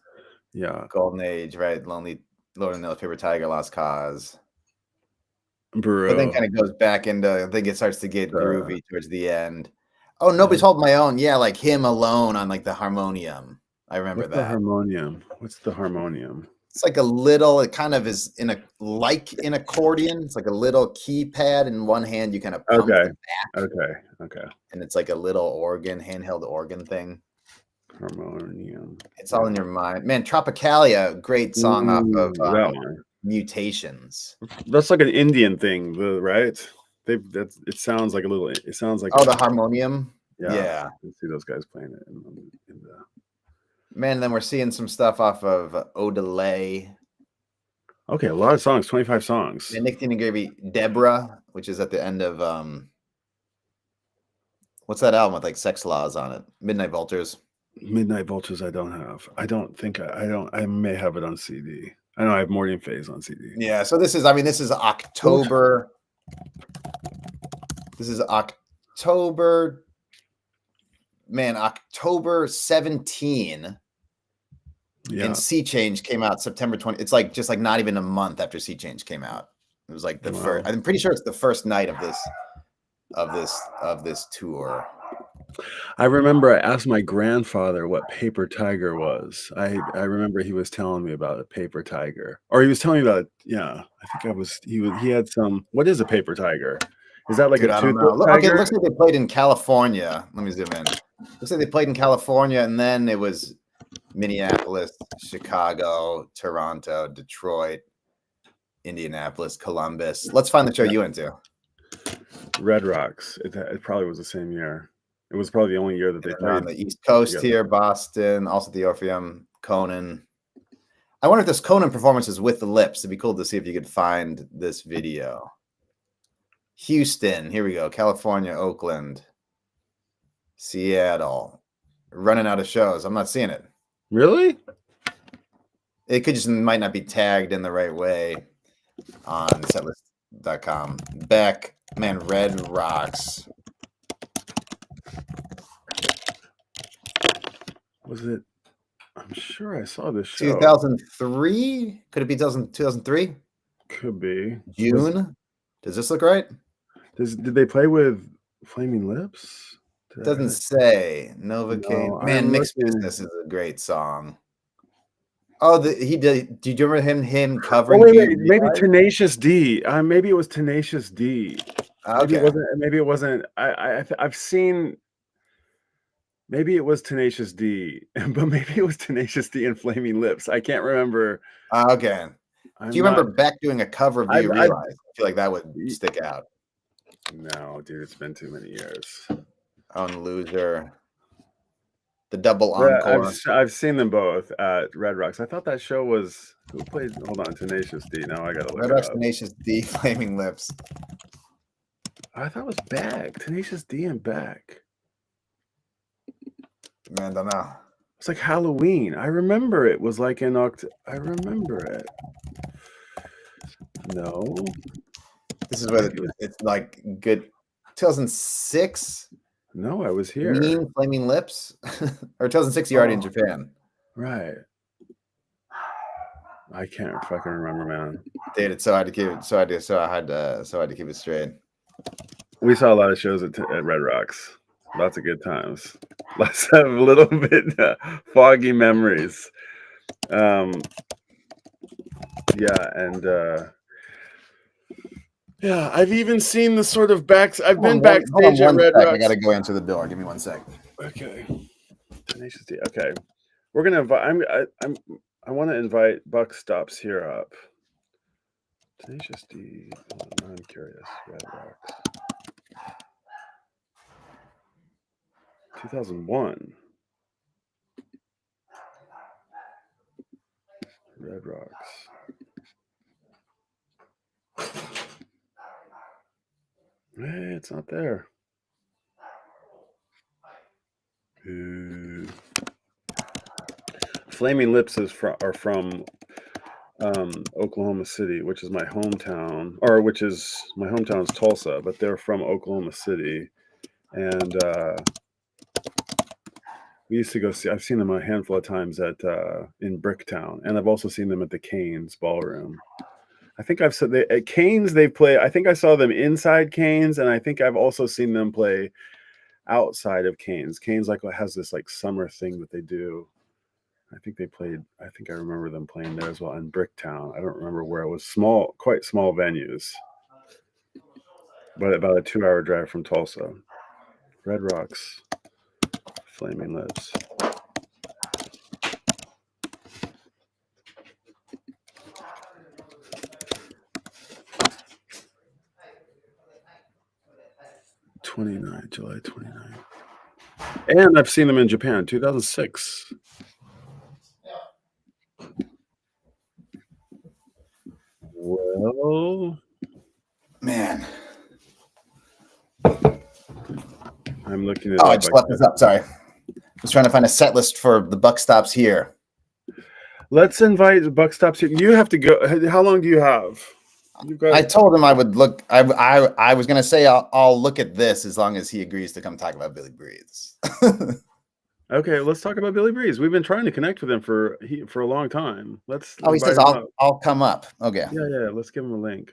Yeah. Golden Age, right? Lonely Lord of the Paper Tiger, Lost Cause. Bro. But then kind of goes back into, I think it starts to get groovy towards the end. Oh, Nobody's Holding My Own. Yeah, like him alone on like the harmonium. I remember that. What's the harmonium? It's like a little, it kind of is in an accordion. It's like a little keypad in one hand. You kind of pump the back. Okay. And it's like a little organ, handheld organ thing. Harmonium. It's all in your mind. Man, Tropicalia, great song off of that one. Mutations. That's like an Indian thing, right? It sounds like a little. It sounds like the harmonium. Yeah. You see those guys playing it in the. Man, then we're seeing some stuff off of Odelay. Okay, a lot of songs, 25 songs. And Nicotine and Gravy, Deborah, which is at the end of what's that album with like Sex Laws on it? Midnight Vultures. Midnight Vultures I don't have. I don't think I don't. I may have it on CD. I know I have Morning Phase on CD. Yeah. So this is, I mean, this is October. This is October. Man, October 17. Yeah. And Sea Change came out September 20. It's like just like not even a month after Sea Change came out. It was like the first. I'm pretty sure it's the first night of this tour. I remember I asked my grandfather what Paper Tiger was. I remember he was telling me about a Paper Tiger, or he was telling me about, yeah, I think he had some. What is a Paper Tiger? Is that like Dude, a I don't know. toothless Okay, tiger? it looks like they played in California. Let me zoom in. Looks like they played in California, and then it was Minneapolis, Chicago, Toronto, Detroit, Indianapolis, Columbus. Let's find the show you went to. Red Rocks. It probably was the same year. It was probably the only year that they played on the East Coast together. Here, Boston, also the Orpheum, Conan. I wonder if this Conan performance is with the Lips. It'd be cool to see if you could find this video. Houston, here we go. California, Oakland, Seattle. Running out of shows. I'm not seeing it. Really? It could just might not be tagged in the right way on setlists.com. Beck, man, Red Rocks. Was it? I'm sure I saw this show. 2003? Could it be 2003? Could be. June? Does this look right? Did they play with Flaming Lips? Doesn't say. Novocaine. No, man, Mixed Business is a great song. Oh, he did. Do you remember him covering? Oh, wait, maybe Tenacious D. Maybe it was Tenacious D. Okay. Maybe it wasn't. I've seen. Maybe it was Tenacious D, but maybe it was Tenacious D and Flaming Lips. I can't remember. Okay. Do you remember Beck doing a cover of Do You Realize? I feel like that would stick out. No, dude, it's been too many years. On Loser. The double encore. I've seen them both at Red Rocks. I thought that show was who played. Hold on, Tenacious D. Now I gotta look. Red Rocks, Tenacious D, Flaming Lips. I thought it was Beck. Tenacious D and Beck. Man, don't know. It's like Halloween. I remember it was like in October. I remember it. No. This is where it's like good. 2006. No, I was here. Mean Flaming Lips, or 2006. You're already in Japan, right? I can't fucking remember, man. Dude, it's so hard to keep it. So I had to keep it straight. We saw a lot of shows at Red Rocks. Lots of good times. Let's have a little bit foggy memories. Yeah, and yeah, I've even seen the sort of I've been backstage at Red Rocks. I gotta go answer the door. Give me 1 sec. Okay. Tenacious D. Okay, we're gonna invite. I want to invite Buck Stops here up. Tenacious D. I'm curious. Red Rocks. 2001. Red Rocks. Hey, it's not there. Flaming Lips are from Oklahoma City, which is my hometown, my hometown is Tulsa, but they're from Oklahoma City, and we used to go see. I've seen them a handful of times in Bricktown, and I've also seen them at the Canes Ballroom. I think I've said at Canes they play. I think I saw them inside Canes, and I think I've also seen them play outside of Canes. Canes has this summer thing that they do. I think they played. I think I remember them playing there as well in Bricktown. I don't remember where it was. Quite small venues, but about a 2-hour drive from Tulsa. Red Rocks, Flaming Lips. July 29. And I've seen them in Japan, 2006. Well, man, I'm looking at. I just left this up. Sorry. was trying to find a set list for the buck stops here. Let's invite the buck stops here. You have to go. How long do you have? You've got. I told him I would look. I was gonna say I'll look at this as long as he agrees to come talk about Billy Breathes. Okay, let's talk about Billy Breeze. We've been trying to connect with him for a long time. Let's. Oh, he says I'll come up. Okay. Yeah. Let's give him a link.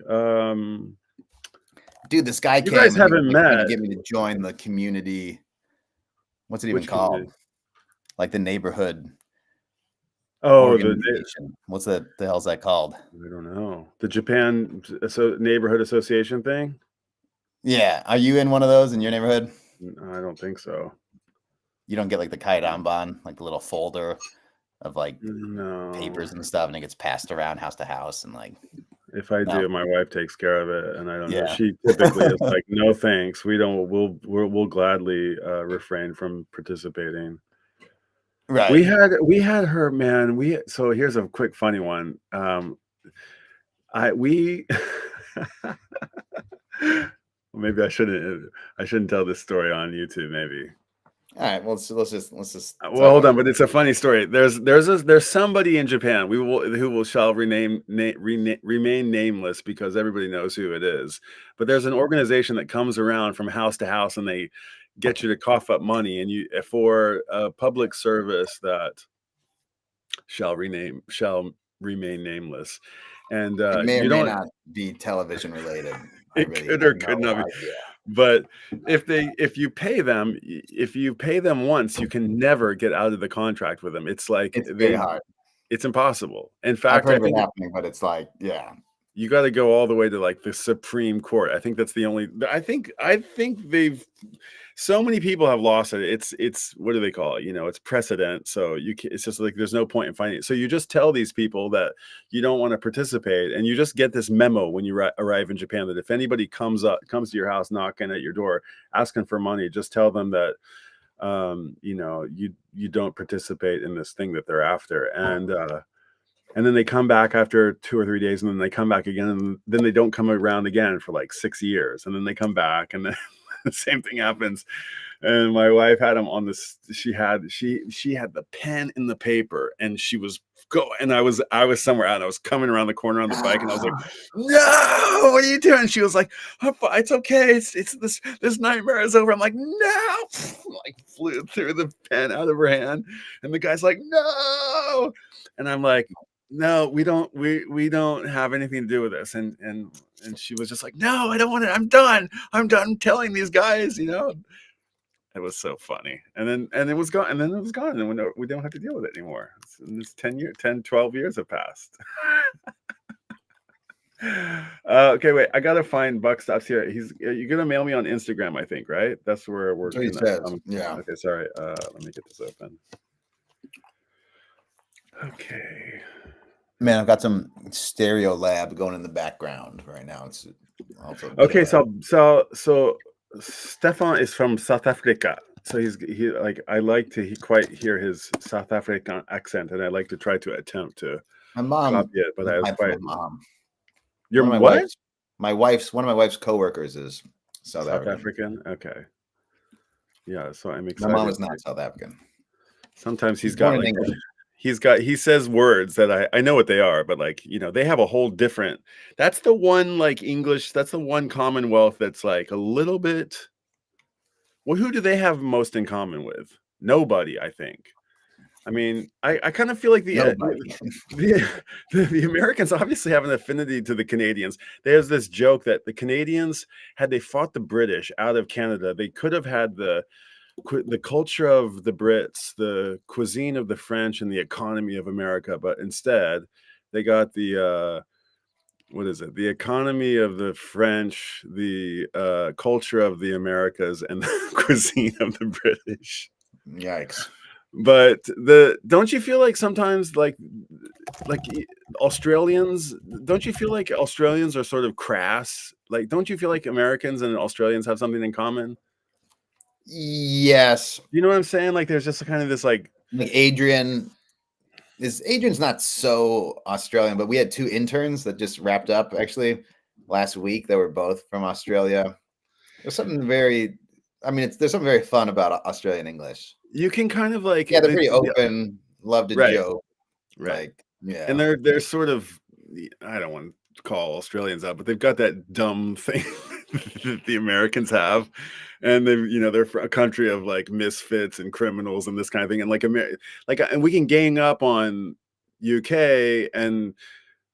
Dude, this guy You guys haven't trying to met. get me to join the community. What's it even Which called? community? Like the neighborhood Oh, organization. What's the hell's that called? I don't know. The Japan neighborhood association thing. Yeah, are you in one of those in your neighborhood? I don't think so. You don't get like the kaidanban, like the little folder of like No papers and stuff, and it gets passed around house to house, and like. If I do, my wife takes care of it, and I don't know. Yeah. She typically is like, "No, thanks. We don't. We'll gladly refrain from participating." Right. We had her, man. So here's a quick funny one. Maybe I shouldn't tell this story on YouTube. Maybe. All right. Well, let's just. Well, hold on, but it's a funny story. There's somebody in Japan who shall remain nameless because everybody knows who it is. But there's an organization that comes around from house to house and they get you to cough up money and you for a public service that shall remain nameless. And it may or you may don't not be television related. It could or could not be. But if you pay them once, you can never get out of the contract with them. It's like it's very hard. It's impossible. In I've fact, heard of it happening, but it's like, yeah. You got to go all the way to like the Supreme Court. I think that's the only. I think they've. So many people have lost it. It's what do they call it? You know, it's precedent. So it's just like there's no point in finding it. So you just tell these people that you don't want to participate, and you just get this memo when you arrive in Japan that if anybody comes to your house knocking at your door asking for money, just tell them that you know you don't participate in this thing that they're after, and then they come back after 2 or 3 days, and then they come back again, and then they don't come around again for like 6 years, and then they come back, and then the same thing happens. And my wife had him on this. She had the pen in the paper, and she was and I was somewhere out. And I was coming around the corner on the bike, and I was like, "No, what are you doing?" She was like, "It's okay. It's this nightmare is over." I'm like, "No!" Like flew through the pen out of her hand, and the guy's like, "No!" And I'm like, "No, we don't have anything to do with this." And she was just like, "No, I don't want it. I'm done telling these guys, you know." It was so funny. And then it was gone. And then it was gone. And we don't have to deal with it anymore. It's 12 years have passed. Okay, wait. I gotta find Buck Stops here. You're gonna mail me on Instagram, I think, right? That's where we're gonna, yeah. Okay, sorry. Let me get this open. Okay. Man, I've got some Stereo Lab going in the background right now. It's also okay. So Stefan is from South Africa. So he like I like to quite hear his South African accent, and I like to try to attempt to copy it, but I was quite. Mom. Your what? One of my wife's coworkers is South African. Okay. Yeah, so I'm excited. My mom is not South African. Sometimes he says words that I know what they are, but like, you know, they have a whole different, that's the one like English, that's the one Commonwealth that's like a little bit, well, who do they have most in common with? Nobody, I think. I mean, I kind of feel like the Americans obviously have an affinity to the Canadians. There's this joke that the Canadians, had they fought the British out of Canada, they could have had the culture of the Brits, the cuisine of the French, and the economy of America, but instead they got the the economy of the French, the culture of the Americas, and the cuisine of the British. Yikes. But don't you feel like sometimes like Australians, don't you feel like Australians are sort of crass? Like, don't you feel like Americans and Australians have something in common? Yes. You know what I'm saying? Like there's just kind of this like Adrian's not so Australian, but we had 2 interns that just wrapped up actually last week that were both from Australia. There's something very fun about Australian English. you can kind of like Yeah, they're pretty open, love to right, joke. right. Like, yeah. And they're sort of, I don't want to call Australians out, but they've got that dumb thing that the Americans have, and they're a country of like misfits and criminals and this kind of thing, and like and we can gang up on UK and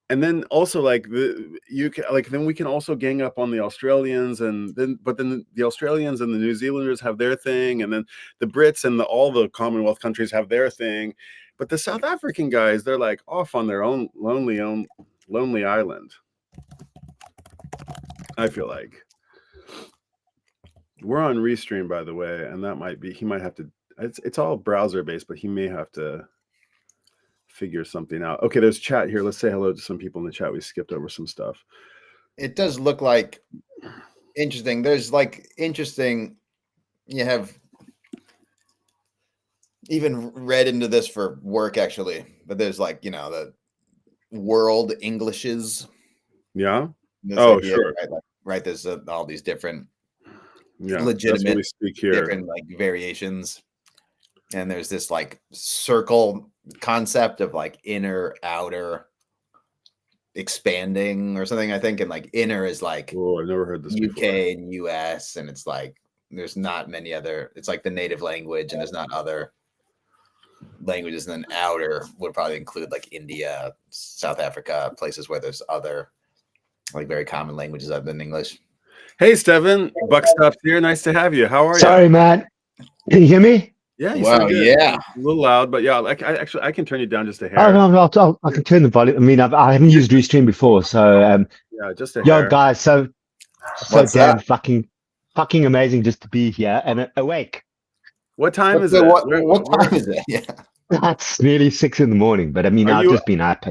then also like the UK, like then we can also gang up on the Australians, and then the Australians and the New Zealanders have their thing, and then the Brits and all the Commonwealth countries have their thing, but the South African guys, they're like off on their own lonely island. I feel like we're on Restream, by the way, and that might be he might have to. It's all browser based, but he may have to figure something out. Okay, there's chat here. Let's say hello to some people in the chat. We skipped over some stuff. It does look like interesting. There's like interesting. You have even read into this for work actually, but there's like the world Englishes. Yeah. This oh, idea, sure. Right. There's all these different, legitimate we speak here. Different like variations, and there's this like circle concept of like inner, outer, expanding or something. I think, and like inner is like I've never heard this UK before. and US, and it's like there's not many other. It's like the native language, and there's not other languages. And then outer would probably include like India, South Africa, places where there's other like very common languages other than English. Hey, Steven, Buckstop's here. Nice to have you. How are you? Sorry, man. Can you hear me? Yeah, you wow, sound good. yeah, a little loud, but yeah, I can turn you down just a hair. Oh no, I can turn the volume. I mean, I haven't used Restream before, so yeah, just a hair. guys, so What's damn that? fucking amazing just to be here and awake. What time is it? What time is it? Yeah, That's nearly 6 a.m, but I mean, I've just been up.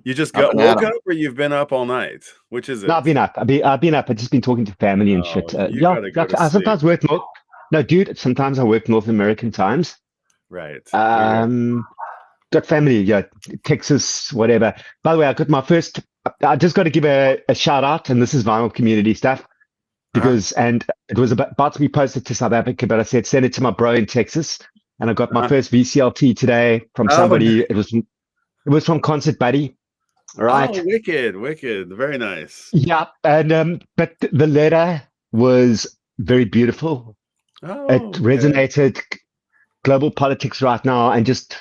You just Up and woke at 'em. up, or you've been up all night? Which is it? No, I've been up. I've been up. I've just been talking to family and shit. you gotta go to I sometimes sleep. work more. No, dude, sometimes I work North American times. Right. Got family, yeah, Texas, whatever. By the way, I got my first. I just got to give a shout out, and this is vinyl community stuff, because and it was about to be posted to South Africa, but I said send it to my bro in Texas, and I got my first VCLT today from somebody. It was from Concert Buddy, right? Oh, wicked, very nice. Yeah, and but the letter was very beautiful. It resonated global politics right now, and just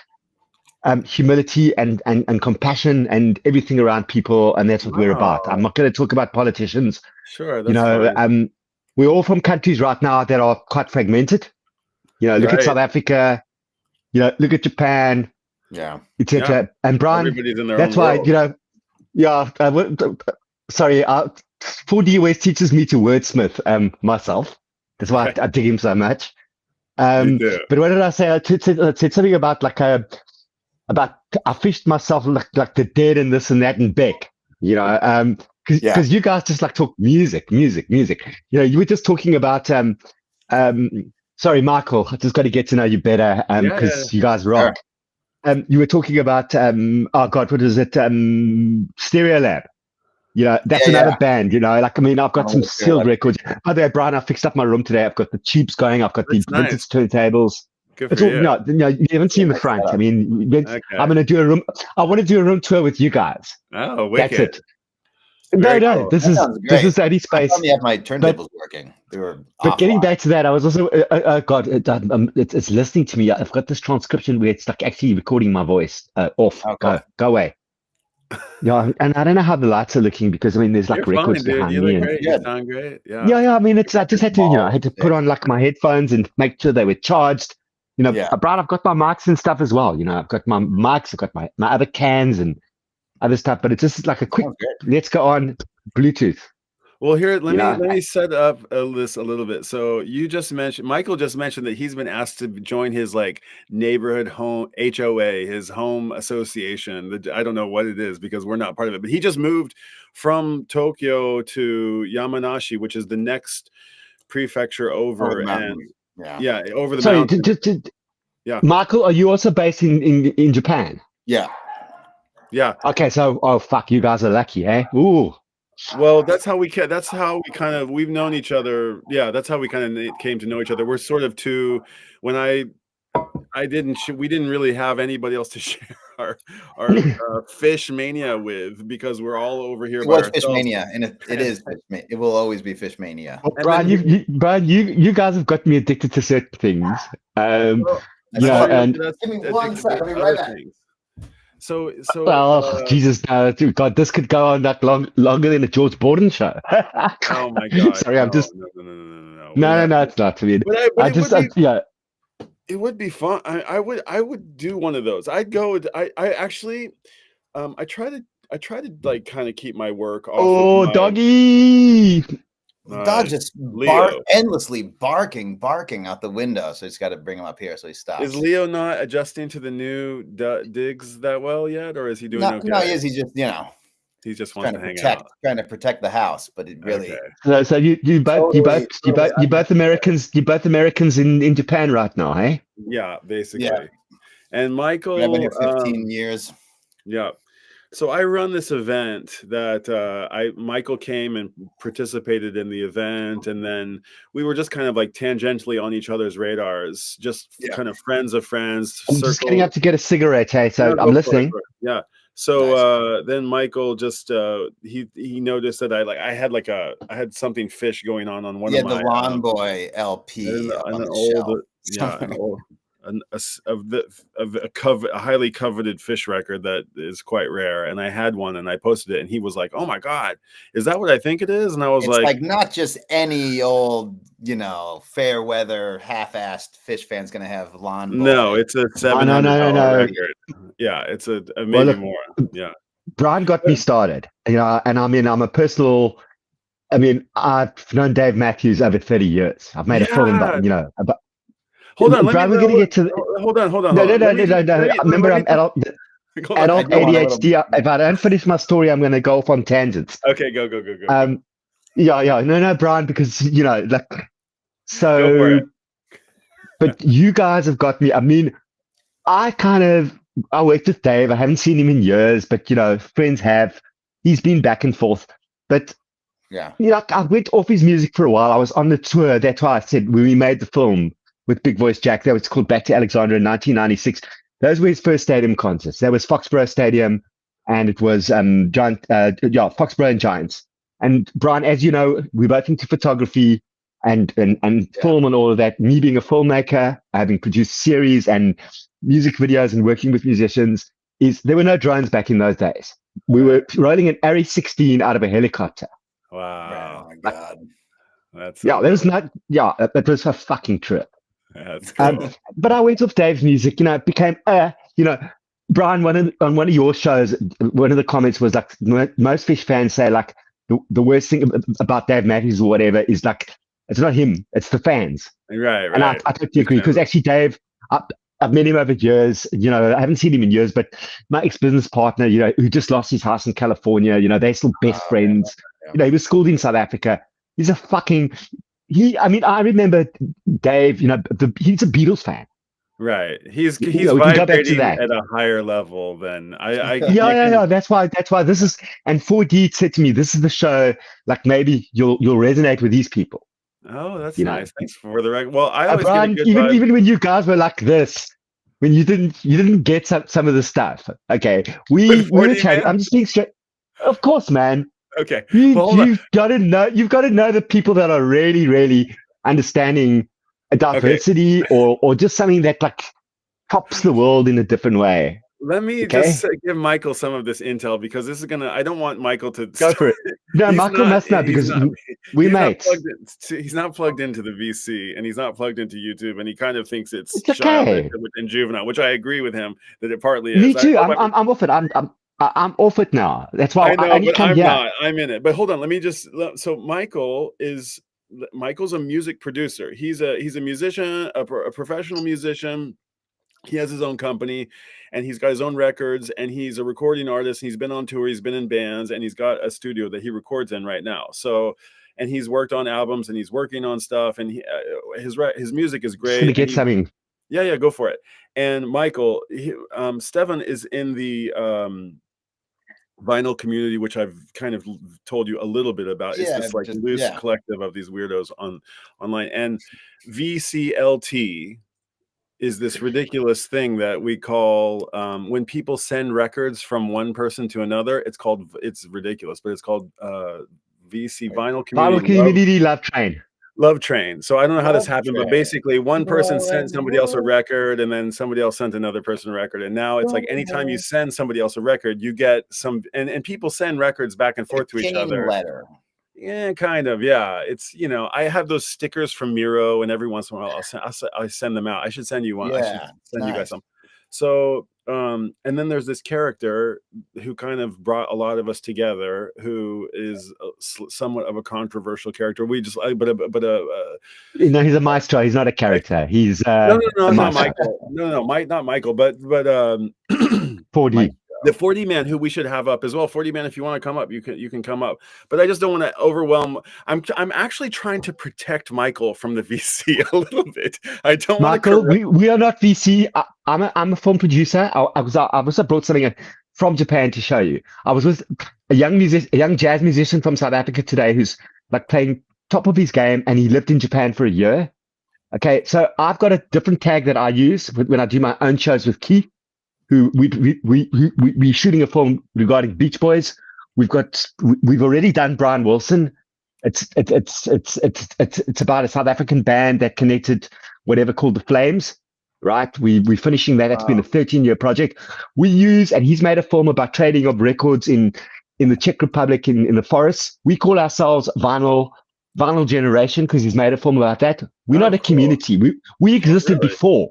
humility and compassion and everything around people, and that's what we're about. I'm not going to talk about politicians. Sure, that's fine. We're all from countries right now that are quite fragmented. Look at South Africa. Look at Japan. Yeah, etc. Yeah. And Brian, everybody's in their that's own why world. sorry. 4D West teaches me to wordsmith myself. That's why I dig him so much. But what did I say? I said something about about I fished myself like the dead and this and that and Beck, because you guys just like talk music. You were just talking about sorry, Michael, I just got to get to know you better because you guys rock. You were talking about oh god, what is it? Stereolab. That's another band. I've got some sealed records. By the way, Brian, I fixed up my room today. I've got the tubes going. I've got the vintage turntables. Good for you. You haven't seen the front. I mean, I'm going to do a room. I want to do a room tour with you guys. Oh, wicked. That's it. No, this is Eddie Space. I thought you had my turntables working. They were. But getting back to that, I was also. God, it's listening to me. I've got this transcription where it's like actually recording my voice. Off. Oh, cool. Go away. Yeah, and I don't know how the lights are looking because there's like You're records fine, behind you me. look great. You sound great. Yeah. Yeah. I mean, I just had to, I had to put on like my headphones and make sure they were charged. Brian, I've got my mics and stuff as well. I've got my mics, I've got my other cans and other stuff. But it's just like a quick. Let's go on Bluetooth. Well, here, let me set up this a little bit. So Michael just mentioned that he's been asked to join his like neighborhood home HOA, his home association. I don't know what it is because we're not part of it, but he just moved from Tokyo to Yamanashi, which is the next prefecture over over the mountain. Yeah. Michael, are you also based in Japan? Yeah. Okay, so fuck, you guys are lucky, eh? Ooh. Well, that's how we we've known each other. Yeah, that's how we kind of came to know each other. We're sort of two. When we didn't really have anybody else to share our Phish mania with, because we're all over here It by was Phish ourselves. Mania, and it is Phish Mania. It will always be Phish Mania. Well, And Brian, then Brian, you guys have got me addicted to certain things. Well, You know, and Give me that's one addicted sec, to I'll be other right back. things. So oh Jesus, no, dude, God, this could go on that longer than a George Borden show. oh my God! Sorry, I'm just no. no, it's not. I mean, But I it would just be yeah. it would be fun. I would do one of those. I'd go. I actually I try to like kind of keep my work off of Oh, my doggy! The dog just Leo. endlessly barking out the window. So he's got to bring him up here so he stops. Is Leo not adjusting to the new digs that well yet, or is he doing okay? No, he is. He just he just wants trying to to hang out. trying to protect the house, but it really. Okay. So you both Americans. You both Americans in Japan right now, hey? Yeah, basically. Yeah. And Michael, I've been here 15 years. Yeah. So I run this event that Michael came and participated in the event, and then we were just kind of like tangentially on each other's radars, just kind of friends of friends. I'm just getting up to get a cigarette, hey, so I'm listening. Yeah. So then Michael just he noticed that I had something Phish going on one of my the Lawn Boy LP on the shelf. A highly coveted Phish record that is quite rare, and I had one and I posted it, and he was like, "Oh my God, is that what I think it is?" And I was like not just any old fair weather half-assed Phish fan's gonna have Lawn Boy. No, it's a $700 record. Yeah, it's a maybe more. Yeah, Brian got me started, and I mean I've known Dave Matthews over 30 years. I've made a film about Hold on, Brian, we're going to get to. Hold on. No. Remember, I'm adult ADHD. If I don't finish my story, I'm going to go off on tangents. Okay, go. No, Brian, because so. But you guys have got me. I mean, I worked with Dave. I haven't seen him in years, but friends have. He's been back and forth, but. Yeah. I went off his music for a while. I was on the tour. That's why I said when we made the film with Big Voice Jack, that was called Back to Alexandria in 1996. Those were his first stadium concerts. That was Foxborough Stadium, and it was Foxborough and Giants. And Brian, as you know, we're both into photography and film and all of that. Me being a filmmaker, having produced series and music videos and working with musicians, there were no drones back in those days. We were rolling an Arri 16 out of a helicopter. Wow. Oh my God. That was a fucking trip. That's cool. But I went off Dave's music, it became, Brian, on one of your shows, one of the comments was like, most Phish fans say like the worst thing about Dave Matthews or whatever is like, it's not him, it's the fans. Right. And I totally agree, because actually Dave, I've met him over years, I haven't seen him in years, but my ex-business partner, who just lost his house in California, they're still best friends. Yeah. He was schooled in South Africa. He's a fucking, I remember Dave, he's a Beatles fan. Right. He's vibrating at a higher level than Yeah. That's why this is, and 4D said to me, this is the show, like maybe you'll resonate with these people. Oh, that's nice. Thanks for the record. Well, I always Brian, get a good even when you guys were like this, when you didn't get some of the stuff. Okay. We were chatting. I'm just being straight. Of course, man. Okay. You've got to know the people that are really, really understanding a diversity or just something that like tops the world in a different way. Let me just give Michael some of this intel, because this is I don't want Michael to go for it. No, Michael must know, because we mates. He's not plugged into the VC, and he's not plugged into YouTube, and he kind of thinks it's okay and juvenile, which I agree with him that it partly is. Me too. I'm off it. I'm off it now. That's why I know, but I'm not. I'm in it. But hold on. Let me just. So Michael's a music producer. He's a musician, a professional musician. He has his own company, and he's got his own records, and he's a recording artist. He's been on tour. He's been in bands, and he's got a studio that he records in right now. So, and he's worked on albums, and he's working on stuff, and his music is great. Gonna get something. Yeah, go for it. And Michael, Stefan is in the vinyl community, which I've kind of told you a little bit about. It's this like loose collective of these weirdos online. And VCLT is this ridiculous thing that we call when people send records from one person to another. It's ridiculous, but it's called VC Vinyl Community Love Train. Love Train. So I don't know how this happened, but basically one person sent somebody else a record, and then somebody else sent another person a record. And now it's like anytime you send somebody else a record, you get some, and people send rerecords back and forth to each other. Letter. Yeah, kind of. Yeah, it's, you know, I have those stickers from Miro, and every once in a while I send them out. I should send you one. I should send you guys some. So and then there's this character who kind of brought a lot of us together, who is somewhat of a controversial character. We just you know, he's a maestro. He's not a character. He's no, not Michael. No, not Michael, but 4D. The 4D man, who we should have up as well. 4D man, if you want to come up, you can come up. But I just don't want to overwhelm. I'm actually trying to protect Michael from the VC a little bit. I don't want to. Michael, we are not VC. I'm a film producer. I brought something from Japan to show you. I was with a young jazz musician from South Africa today, who's like playing top of his game, and he lived in Japan for a year. Okay, so I've got a different tag that I use when I do my own shows with Keith, who we're shooting a film regarding Beach Boys. We've already done Brian Wilson. It's about a South African band that connected whatever called the Flames, right? We're finishing that. It's been a 13-year project. And he's made a film about trading of records in the Czech Republic in the forests. We call ourselves Vinyl Generation because he's made a film about that. We're not a community. We existed before.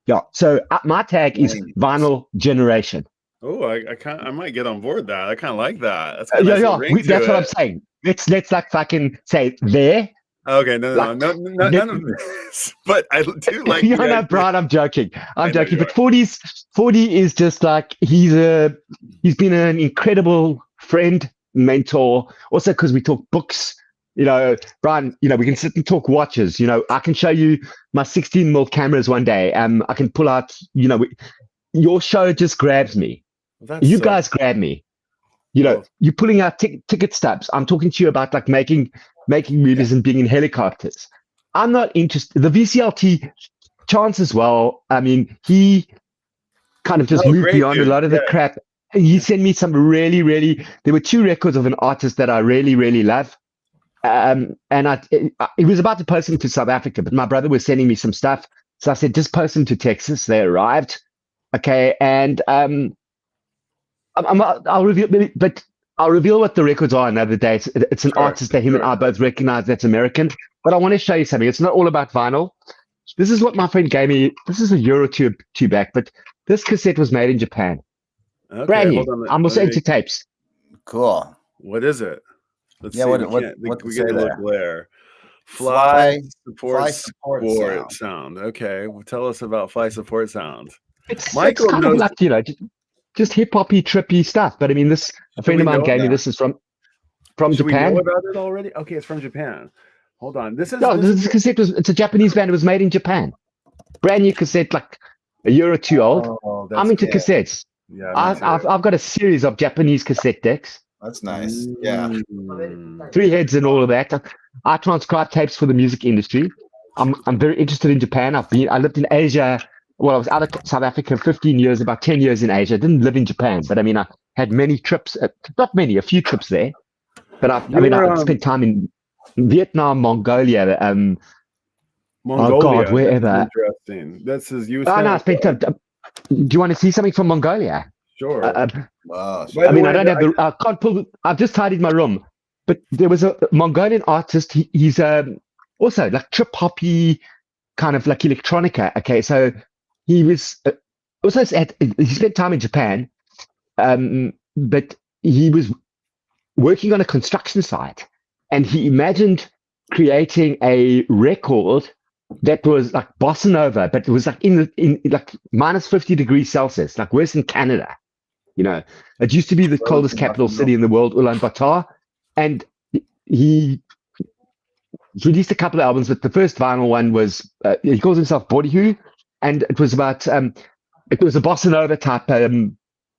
Yeah, so my tag is Vinyl Generation. Oh, I might get on board that. I kind of like that. That's that's what I'm saying. Let's like fucking say there. Okay, none of this. But I do like. No, Brian, I'm joking. I'm joking. But 40 is just like he's been an incredible friend, mentor. Also, because we talk books. You know, Brian, you know, we can sit and talk watches. You know, I can show you my 16mm cameras one day. I can pull out, you know, your show just grabs me. Guys grab me. You know, you're pulling out ticket stubs. I'm talking to you about like making movies and being in helicopters. I'm not interested. The VCLT Chance as well. I mean, he kind of just moved beyond a lot of the crap. He sent me some really, there were 2 records of an artist that I really love. And it was about to post them to South Africa, but my brother was sending me some stuff. So I said, just post them to Texas. They arrived. Okay. And I'll reveal what the records are another day. It's an artist that him and I both recognize that's American. But I want to show you something. It's not all about vinyl. This is what my friend gave me. This is a year or two back, but this cassette was made in Japan. Okay, brand new. I'm also into tapes. Cool. What is it? Let's see. We get a little glare. Phly support sound. Okay. Well, tell us about Phly support sound. It's kind of like, you know, just hip hoppy, trippy stuff. But I mean, a friend of mine gave me this is from Should Japan. We know about it already? Okay, it's from Japan. Hold on. This cassette it's a Japanese band. It was made in Japan. Brand new cassette, like a year or two old. I'm into cassettes. Yeah. I've got a series of Japanese cassette decks. That's nice. Yeah. 3 heads and all of that. I transcribe tapes for the music industry. I'm very interested in Japan. I lived in Asia. Well, I was out of South Africa 15 years, about 10 years in Asia. I didn't live in Japan, but I mean, I had many trips, a few trips there. But I spent time in Vietnam, Mongolia, Mongolia. Oh God, wherever. Interesting. That's his use. Oh no, I spent time. Do you want to see something from Mongolia? Sure. Wow. I mean, I don't have I can't pull. I've just tidied my room, but there was a Mongolian artist. He's also like trip hoppy, kind of like electronica. Okay, so he was also he spent time in Japan, but he was working on a construction site, and he imagined creating a record that was like bossa nova, but it was like in like minus 50 degrees Celsius, like worse than Canada. You know, it used to be the coldest capital city in the world, Ulaanbaatar, and he released a couple of albums. But the first vinyl one was he calls himself Bodyhu, and it was about it was a bossa nova type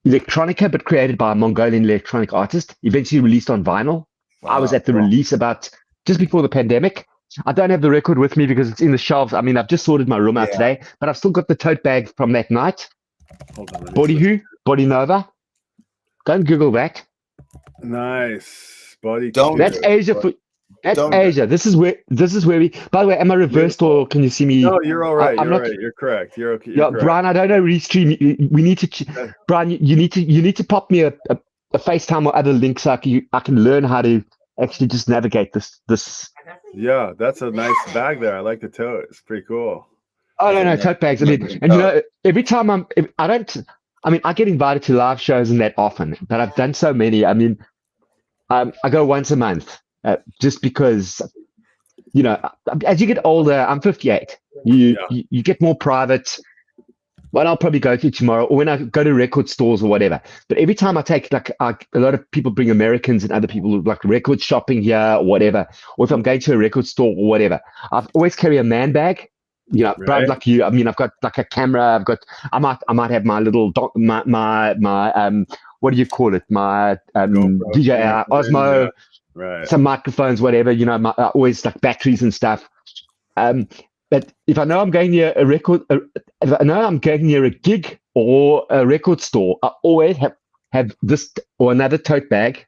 electronica, but created by a Mongolian electronic artist, eventually released on vinyl. I was Wow, at the cool. release about just before the pandemic. I don't have the record with me because it's in the shelves. I mean, I've just sorted my room out today, but I've still got the tote bag from that night. Hold on. Body Who? Body Nova. Don't Google that. Nice. Body. That's Asia. That's Asia. This is where we. By the way, am I reversed or can you see me? No, you're all right. I'm You're not, right. You're correct. You're okay. Yeah, Brian. I don't know restream. We need to. Brian, you need to pop me a FaceTime or other link so I can learn how to actually just navigate this. Yeah, that's a nice bag there. I like the tote. It's pretty cool. Oh no, tote bags. I mean, and every time I get invited to live shows and that often, but I've done so many. I mean, I go once a month, just because, as you get older, I'm 58. You get more private. Well, I'll probably go to tomorrow, or when I go to record stores or whatever. But every time I take, a lot of people bring Americans and other people like record shopping here or whatever, or if I'm going to a record store or whatever, I've always carry a man bag. Brian, like you. I mean, I've got like a camera. I might have my little my what do you call it? My DJI Osmo, some microphones, whatever. Always like batteries and stuff. But if I know I'm going near if I know I'm going near a gig or a record store, I always have this or another tote bag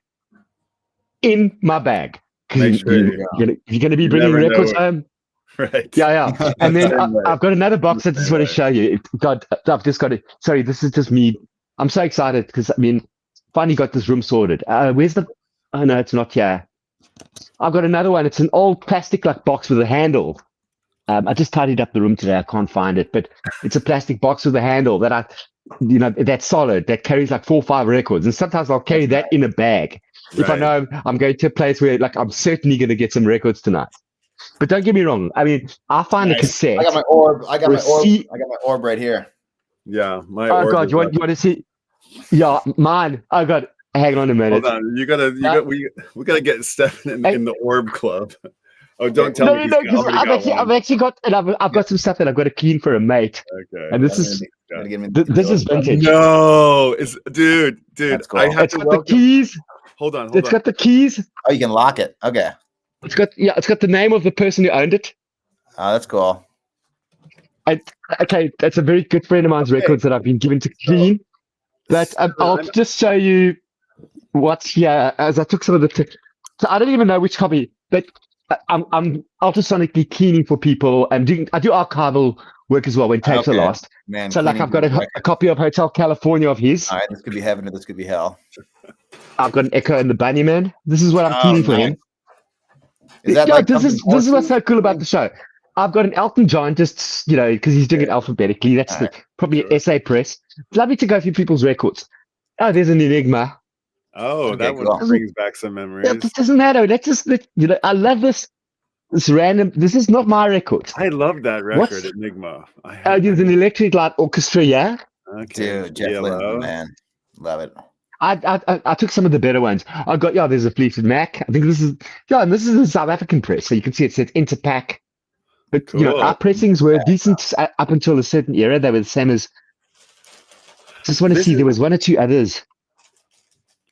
in my bag. Because you're going to be bringing records home. Right. Yeah. And then I've got another box I just want to show you. God, I've just got it. Sorry, this is just me. I'm so excited because, I mean, finally got this room sorted. Where's the... Oh, no, it's not here. I've got another one. It's an old plastic like box with a handle. I just tidied up the room today. I can't find it, but it's a plastic box with a handle that that's solid, that carries like 4 or 5 records. And sometimes I'll carry that in a bag. Right. If I know I'm going to a place where like I'm certainly going to get some records tonight. But don't get me wrong. I mean, I find a cassette. I got my orb. I got my orb right here. Yeah, my orb. Oh God, you want to see? Yeah, mine. I got. Hang on a minute. Hold on. We gotta get Stefan in the orb club. Oh, don't tell me. No, I've actually got, and I've got some stuff that I've got to clean for a mate. Okay. And this is vintage. No, dude. That's cool. It's got the keys. Hold on. It's got the keys. Oh, you can lock it. Okay. It's got the name of the person who owned it. Oh, that's cool. Okay, that's a very good friend of mine's records that I've been given to clean. But I'll just show you what's here as I took some of the. So I don't even know which copy, but I'm ultrasonically cleaning for people and I do archival work as well when tapes are lost. Man, so like I've got a copy of Hotel California of his. All right, this could be heaven or this could be hell. I've got an Echo and the Bunnyman. This is what I'm cleaning for him. Is that this is what's so cool about the show. I've got an Elton John, just because he's doing it alphabetically. That's probably an SA press. It's lovely to go through people's records. Oh, there's an Enigma. Oh, that one brings back some memories. Yeah, it doesn't matter. I love this random. This is not my record. I love that record, Enigma. There's an Electric Light Orchestra, yeah. Okay. Dude, Jeff Lynne, man, love it. I took some of the better ones. I got there's a Fleetwood Mac. I think this is and this is a South African press, so you can see it says Interpack. But cool. Our pressings were decent up until a certain era. They were the same as. Just want to see. There was one or two others.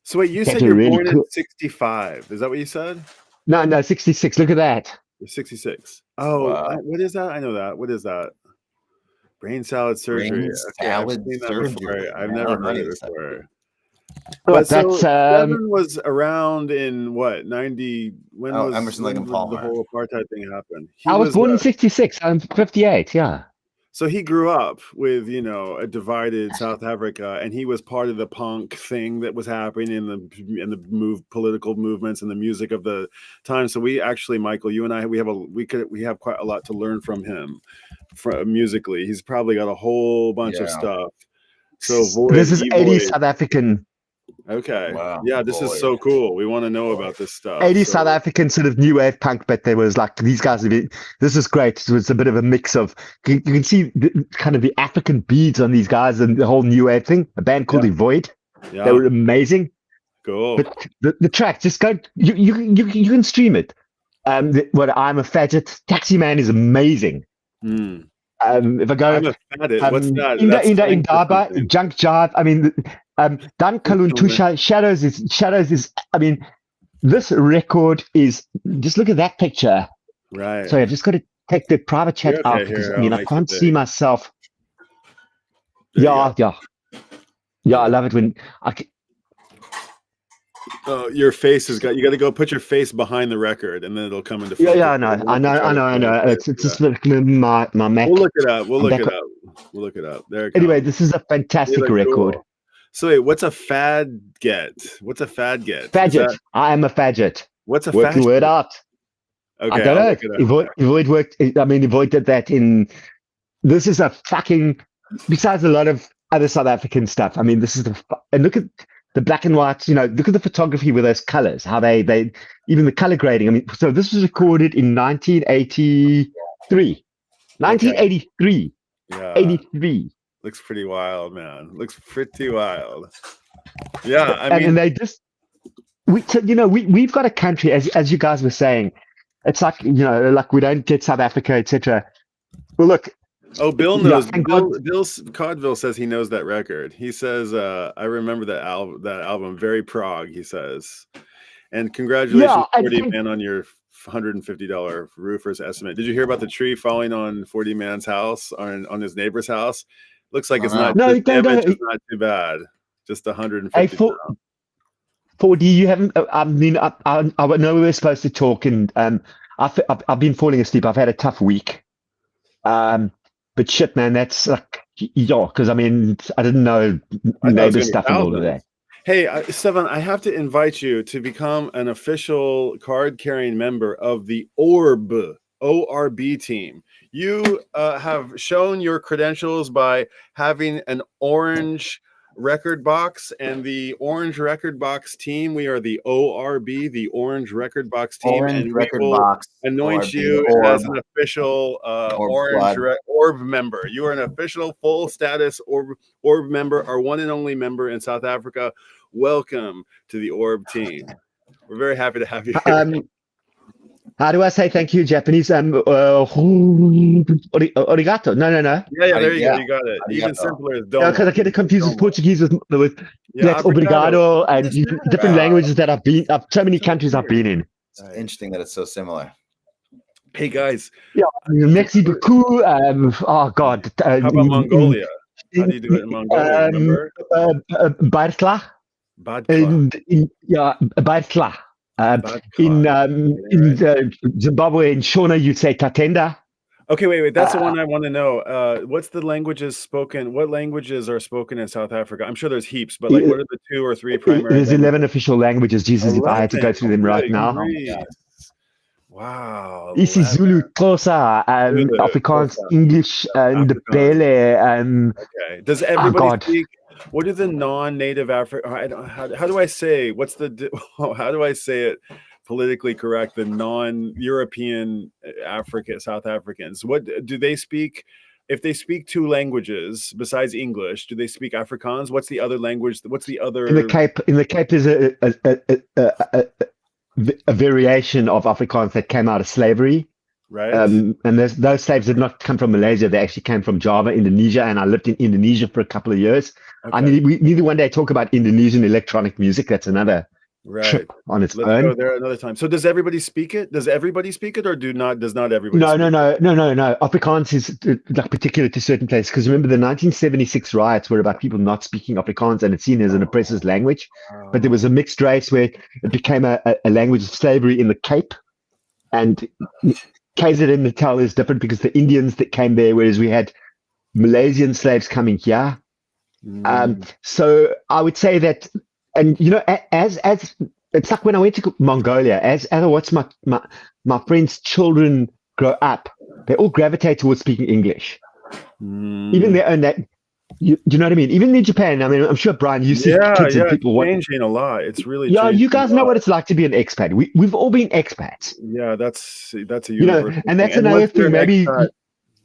So wait, you said you're really born in 65. Is that what you said? No, 66. Look at that. You're 66. Oh, wow. What is that? I know that. What is that? Brain salad surgery. I've never heard it before. But so Devin was around in what, 90? When was Emerson, Lake and Palmer. The whole apartheid thing happened? I was born in 66. I'm 58. Yeah. So he grew up with, a divided South Africa, and he was part of the punk thing that was happening in the political movements and the music of the time. So we actually, Michael, you and I, we have quite a lot to learn from him, musically. He's probably got a whole bunch of stuff. So this is 80s South African. Okay. Wow. Yeah, this is so cool. We want to know about this stuff. 80s South African sort of new wave punk, but there was like these guys. This is great. It was a bit of a mix of. You can see kind of the African beads on these guys and the whole new wave thing. A band called Void. Yeah. They were amazing. Cool. But the track, just go. You can stream it. What I'm a Fadget. Taxi Man is amazing. Mm. If I go, I'm a Fadget. What's that? Indaba, Junk Jive. I mean, Dan Kaluntusha, Shadows is, I mean, this record is, just look at that picture. Right. Sorry, I've just got to take the private chat Okay, out because, here, I mean, I'll I make can't it see big. myself. There you Yeah, go. yeah, I love it when Oh, your face has got, you got to go put your face behind the record and then it'll come into focus. I know. It's just my Mac. We'll look it up. We'll I'm look back it on- up. We'll look it up. There it Anyway, comes. this is a They fantastic look record. cool. So wait, what's a fad get? What's a fad get? Is Fadget. that, I am a fadget. what's a Work the fashion? word out. Okay, I don't I'll know. look it up. Avoid worked. I mean, Avoid did that in. This is a fucking. Besides a lot of other South African stuff. I mean, this is and look at the black and white. You know, look at the photography with those colors. How they even the color grading. I mean, so this was recorded in 1983. 1983. Yeah. 83. Looks pretty wild, man. Looks pretty wild. Yeah, I mean, and they just we've got a country, as you guys were saying. It's like, like we don't get South Africa, etc. Well, look. oh, Bill knows. thank Bill God. Codville says he knows that record. He says, "I remember that album, very prog." He says, and congratulations, 40 Man, on your $150 roofer's estimate. Did you hear about the tree falling on 40 Man's house, on his neighbor's house? Looks like it's not. No, the damage is not too bad. Just 150. 4D, you haven't. I mean, I know we were supposed to talk, and I've been falling asleep. I've had a tough week. But shit, man, that's like, because I mean, I didn't know neighbor stuff and all of that. Hey, Stefan, I have to invite you to become an official card-carrying member of the ORB team. You have shown your credentials by having an orange record box, and the orange record box team, we are the ORB, the orange record box team, and we will anoint you as an official orb member. You are an official full status orb member, our one and only member in South Africa. Welcome to the orb team. We're very happy to have you here. How do I say thank you, Japanese? Arigato. No. Yeah, there you go. You got it. Arigato. Even simpler is don't. Because I get it confused with Portuguese with that's obrigado and different languages that I've been. So many countries I've been in. It's interesting that it's so similar. Hey guys. Yeah, merci beaucoup. Oh God. How about Mongolia? How do you do it in Mongolia? Remember? Badkla. Yeah, Badkla. In Zimbabwe, in Shona, you say Tatenda. Okay, wait. That's the one I want to know. What's the languages spoken? What languages are spoken in South Africa? I'm sure there's heaps, but like, what are the 2 or 3 primary? There's 11 official languages. Jesus, 11. If I had to go through them right now. Wow. isiZulu, Xhosa, Afrikaans, English, and Ndebele. Okay. Does everybody speak? What are the non-native African? How do I say? How do I say it politically correct? The non-European South Africans. What do they speak? If they speak 2 languages besides English, do they speak Afrikaans? What's the other language? What's the other? In the Cape, there's a variation of Afrikaans that came out of slavery. Right. And those slaves did not come from Malaysia. They actually came from Java, Indonesia, and I lived in Indonesia for a couple of years. Okay. I mean, we need to one day talk about Indonesian electronic music. That's another trip on its own. Let's go there another time. So does everybody speak it? Does everybody speak it, or does not everybody? No. Afrikaans is like particular to certain places, because remember the 1976 riots were about people not speaking Afrikaans, and it's seen as an oppressor's language. But there was a mixed race where it became a language of slavery in the Cape, and KZN Natal is different because the Indians that came there, whereas we had Malaysian slaves coming here. So I would say that, and as it's like when I went to Mongolia, as I watched my friends' children grow up, they all gravitate towards speaking English. Even their own that. You know what I mean? Even in Japan, I mean, I'm sure, Brian, you see kids and people changing a lot. It's really you guys know what it's like to be an expat. We've all been expats. Yeah, that's a universal and that's another thing. Maybe expat,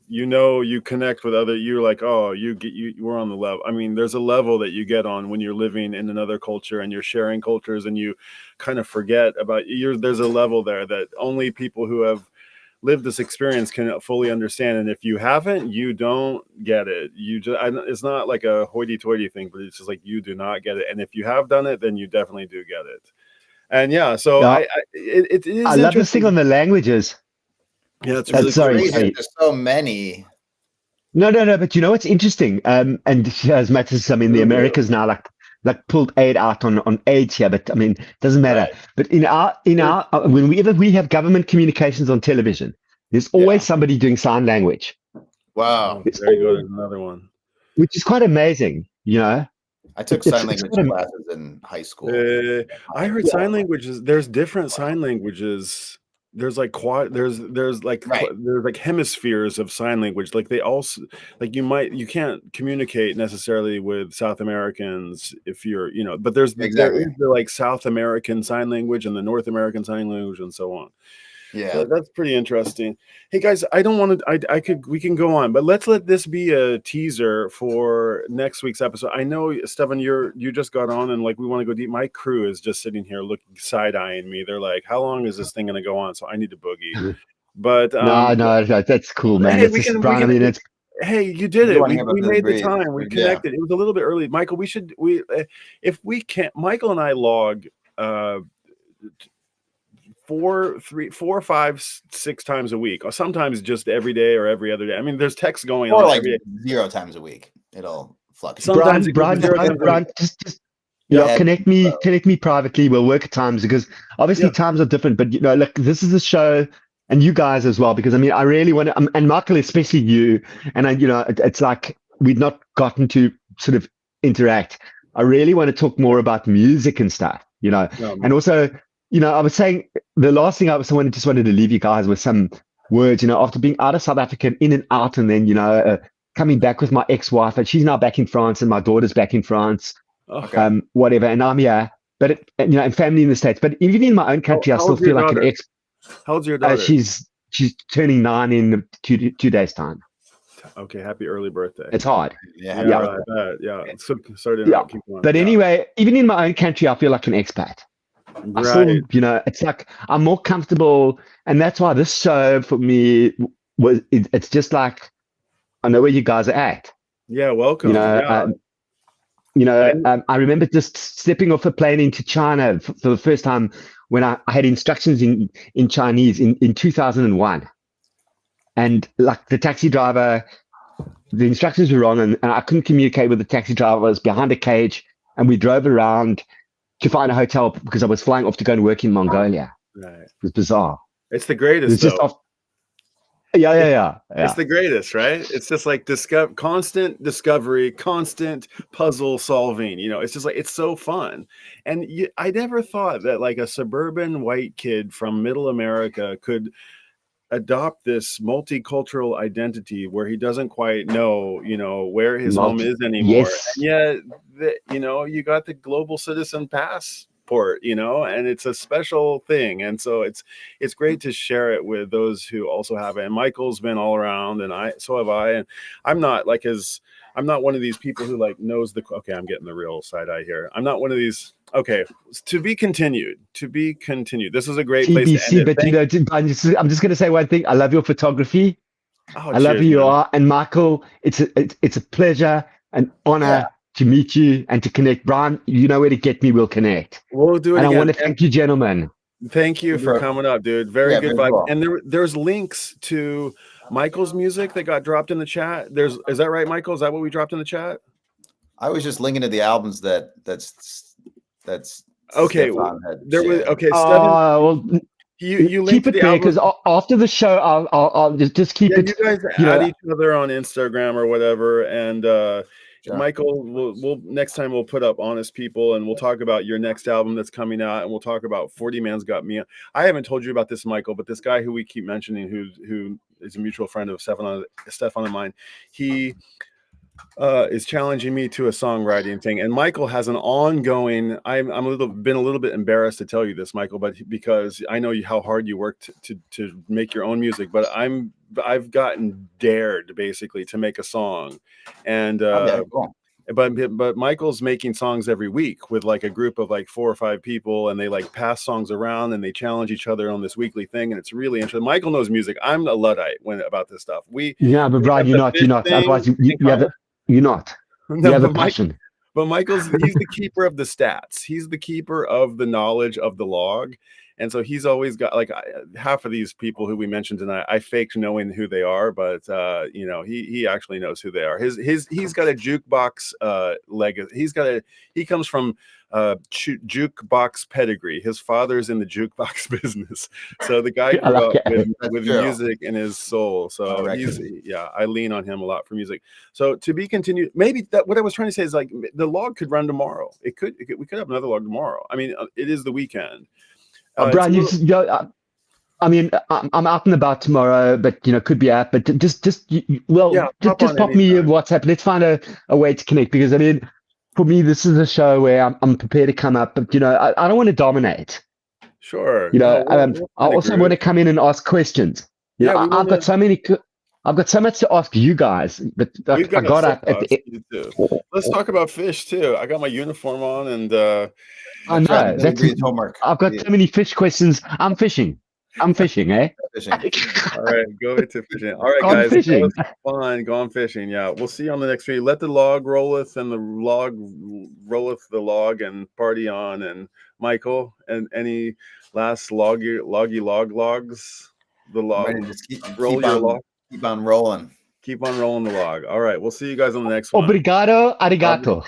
you connect with other. You're like, oh, we're on the level. I mean, there's a level that you get on when you're living in another culture and you're sharing cultures, and you kind of forget about there's a level there that only people who have lived this experience can fully understand. And if you haven't, you don't get it. It's not like a hoity-toity thing, but it's just like you do not get it. And if you have done it, then you definitely do get it. And yeah, so Yeah. it is. I love this thing on the languages. Yeah, it's really sorry. There's so many. No, but you know what's interesting? And as much as the Americas now like pulled aid out on AIDS here, but I mean, it doesn't matter. Right. But in our whenever we have government communications on television, there's always somebody doing sign language. Wow. There you go. There's another one. Which is quite amazing, you know. I took sign language classes in high school. I heard sign languages. There's different sign languages. There's like there's like hemispheres of sign language. Like they also you can't communicate necessarily with South Americans if you're but there is the like South American sign language and the North American sign language and so on. Yeah, so that's pretty interesting. Hey guys, I don't want to. We can go on, but let's let this be a teaser for next week's episode. I know, Stefan, you just got on, and like we want to go deep. My crew is just sitting here looking side eyeing me. They're like, "How long is this thing going to go on?" So I need to boogie. But no, that's cool, man. Hey, hey, you did it. We made the time. We connected. It was a little bit early, Michael. If we can't. Michael and I log 4, 5, 6 times a week, or sometimes just every day or every other day. I mean, there's text going on like 0 times a week. It'll fluctuate. Sometimes Brian, just connect me privately. We'll work at times because obviously times are different. But look, this is a show, and you guys as well, because I mean, I really want to, and Michael, especially you, and it's like we've not gotten to sort of interact. I really want to talk more about music and stuff, and also. I was saying the last thing I wanted to leave you guys with some words, after being out of South Africa, in and out, and then, coming back with my ex-wife, and she's now back in France, and my daughter's back in France, whatever, and I'm here, but, and family in the States. But even in my own country, I still feel like an ex. How old's your daughter? She's turning 9 in 2 days' time. Okay, happy early birthday. It's hard. Yeah. I bet. Yeah. So, sorry to keep going. But anyway, even in my own country, I feel like an expat. I still, it's like I'm more comfortable, and that's why this show for me it's just like I know where you guys are at. Yeah, welcome. I remember just stepping off a plane into China for the first time when I had instructions in Chinese in 2001, and like the taxi driver, the instructions were wrong, and I couldn't communicate with the taxi driver. I was behind a cage, and we drove around to find a hotel because I was flying off to go and work in Mongolia. Right. It was bizarre. It's the greatest. It's just yeah. It's the greatest, right? It's just like constant discovery, constant puzzle solving. It's just like it's so fun. And I never thought that like a suburban white kid from Middle America could adopt this multicultural identity where he doesn't quite know, where his home is anymore. Yes. And yet, you got the global citizen passport, and it's a special thing. And so it's great to share it with those who also have it. And Michael's been all around, and so have I. And I'm not one of these people who like knows okay, I'm getting the real side eye here. I'm not one of these. Okay, to be continued. This is a great place to end it. But I'm just going to say one thing. I love your photography. I love who you are. And Michael, it's a pleasure and honor to meet you and to connect. Brian, you know where to get me. We'll connect. We'll do it again. I want to thank you, gentlemen. Thank you for coming up, dude. Very good vibe. Cool. And there's links to Michael's music that got dropped in the chat. Is that right, Michael? Is that what we dropped in the chat? I was just linking to the albums that's okay. There was well, you keep it there because after the show, I'll just keep it. You guys add each other on Instagram or whatever, and Michael, we'll next time we'll put up Honest People, and we'll talk about your next album that's coming out, and we'll talk about 40 Man's Got Me. I haven't told you about this, Michael, but this guy who we keep mentioning, who is a mutual friend of Stefan and mine, he is challenging me to a songwriting thing, and Michael has an ongoing. I'm been a little bit embarrassed to tell you this, Michael, but because I know how hard you worked to make your own music, but I've gotten dared basically to make a song, and but Michael's making songs every week with like a group of like 4 or 5 people, and they like pass songs around and they challenge each other on this weekly thing, and it's really interesting. Michael knows music. I'm a Luddite about this stuff. Yeah, but Brian, you're not. Otherwise, you're not. No, you have a passion. But Michael's, he's the keeper of the stats. He's the keeper of the knowledge of the log. And so he's always got like half of these people who we mentioned tonight. I faked knowing who they are, but you know, he actually knows who they are. He's got a jukebox legacy. He comes from jukebox pedigree. His father's in the jukebox business, so the guy grew up with music in his soul. So I lean on him a lot for music. So to be continued. Maybe what I was trying to say is like the log could run tomorrow. We could have another log tomorrow. I mean, it is the weekend. Brian, I mean, I'm out and about tomorrow, but you know, could be out. But just pop me a WhatsApp. Let's find a way to connect, because I mean, for me, this is a show where I'm prepared to come up, but you know, I don't want to dominate. Sure. You know, I also want to come in and ask questions. You know, I've got so much to ask you guys, but I got up at the Let's talk about Phish too. I got my uniform on, and I know that's homework. I've got so many Phish questions. I'm fishing, eh? Fishing. All right, go into fishing. All right, guys, fishing. Fun. Go on fishing. Yeah, we'll see you on the next video. Let the log rolleth, and the log rolleth the log, and party on. And Michael, and any last logs? The log. Right, just keep on rolling. Keep on rolling the log. All right, we'll see you guys on the next one. Obrigado, arigato.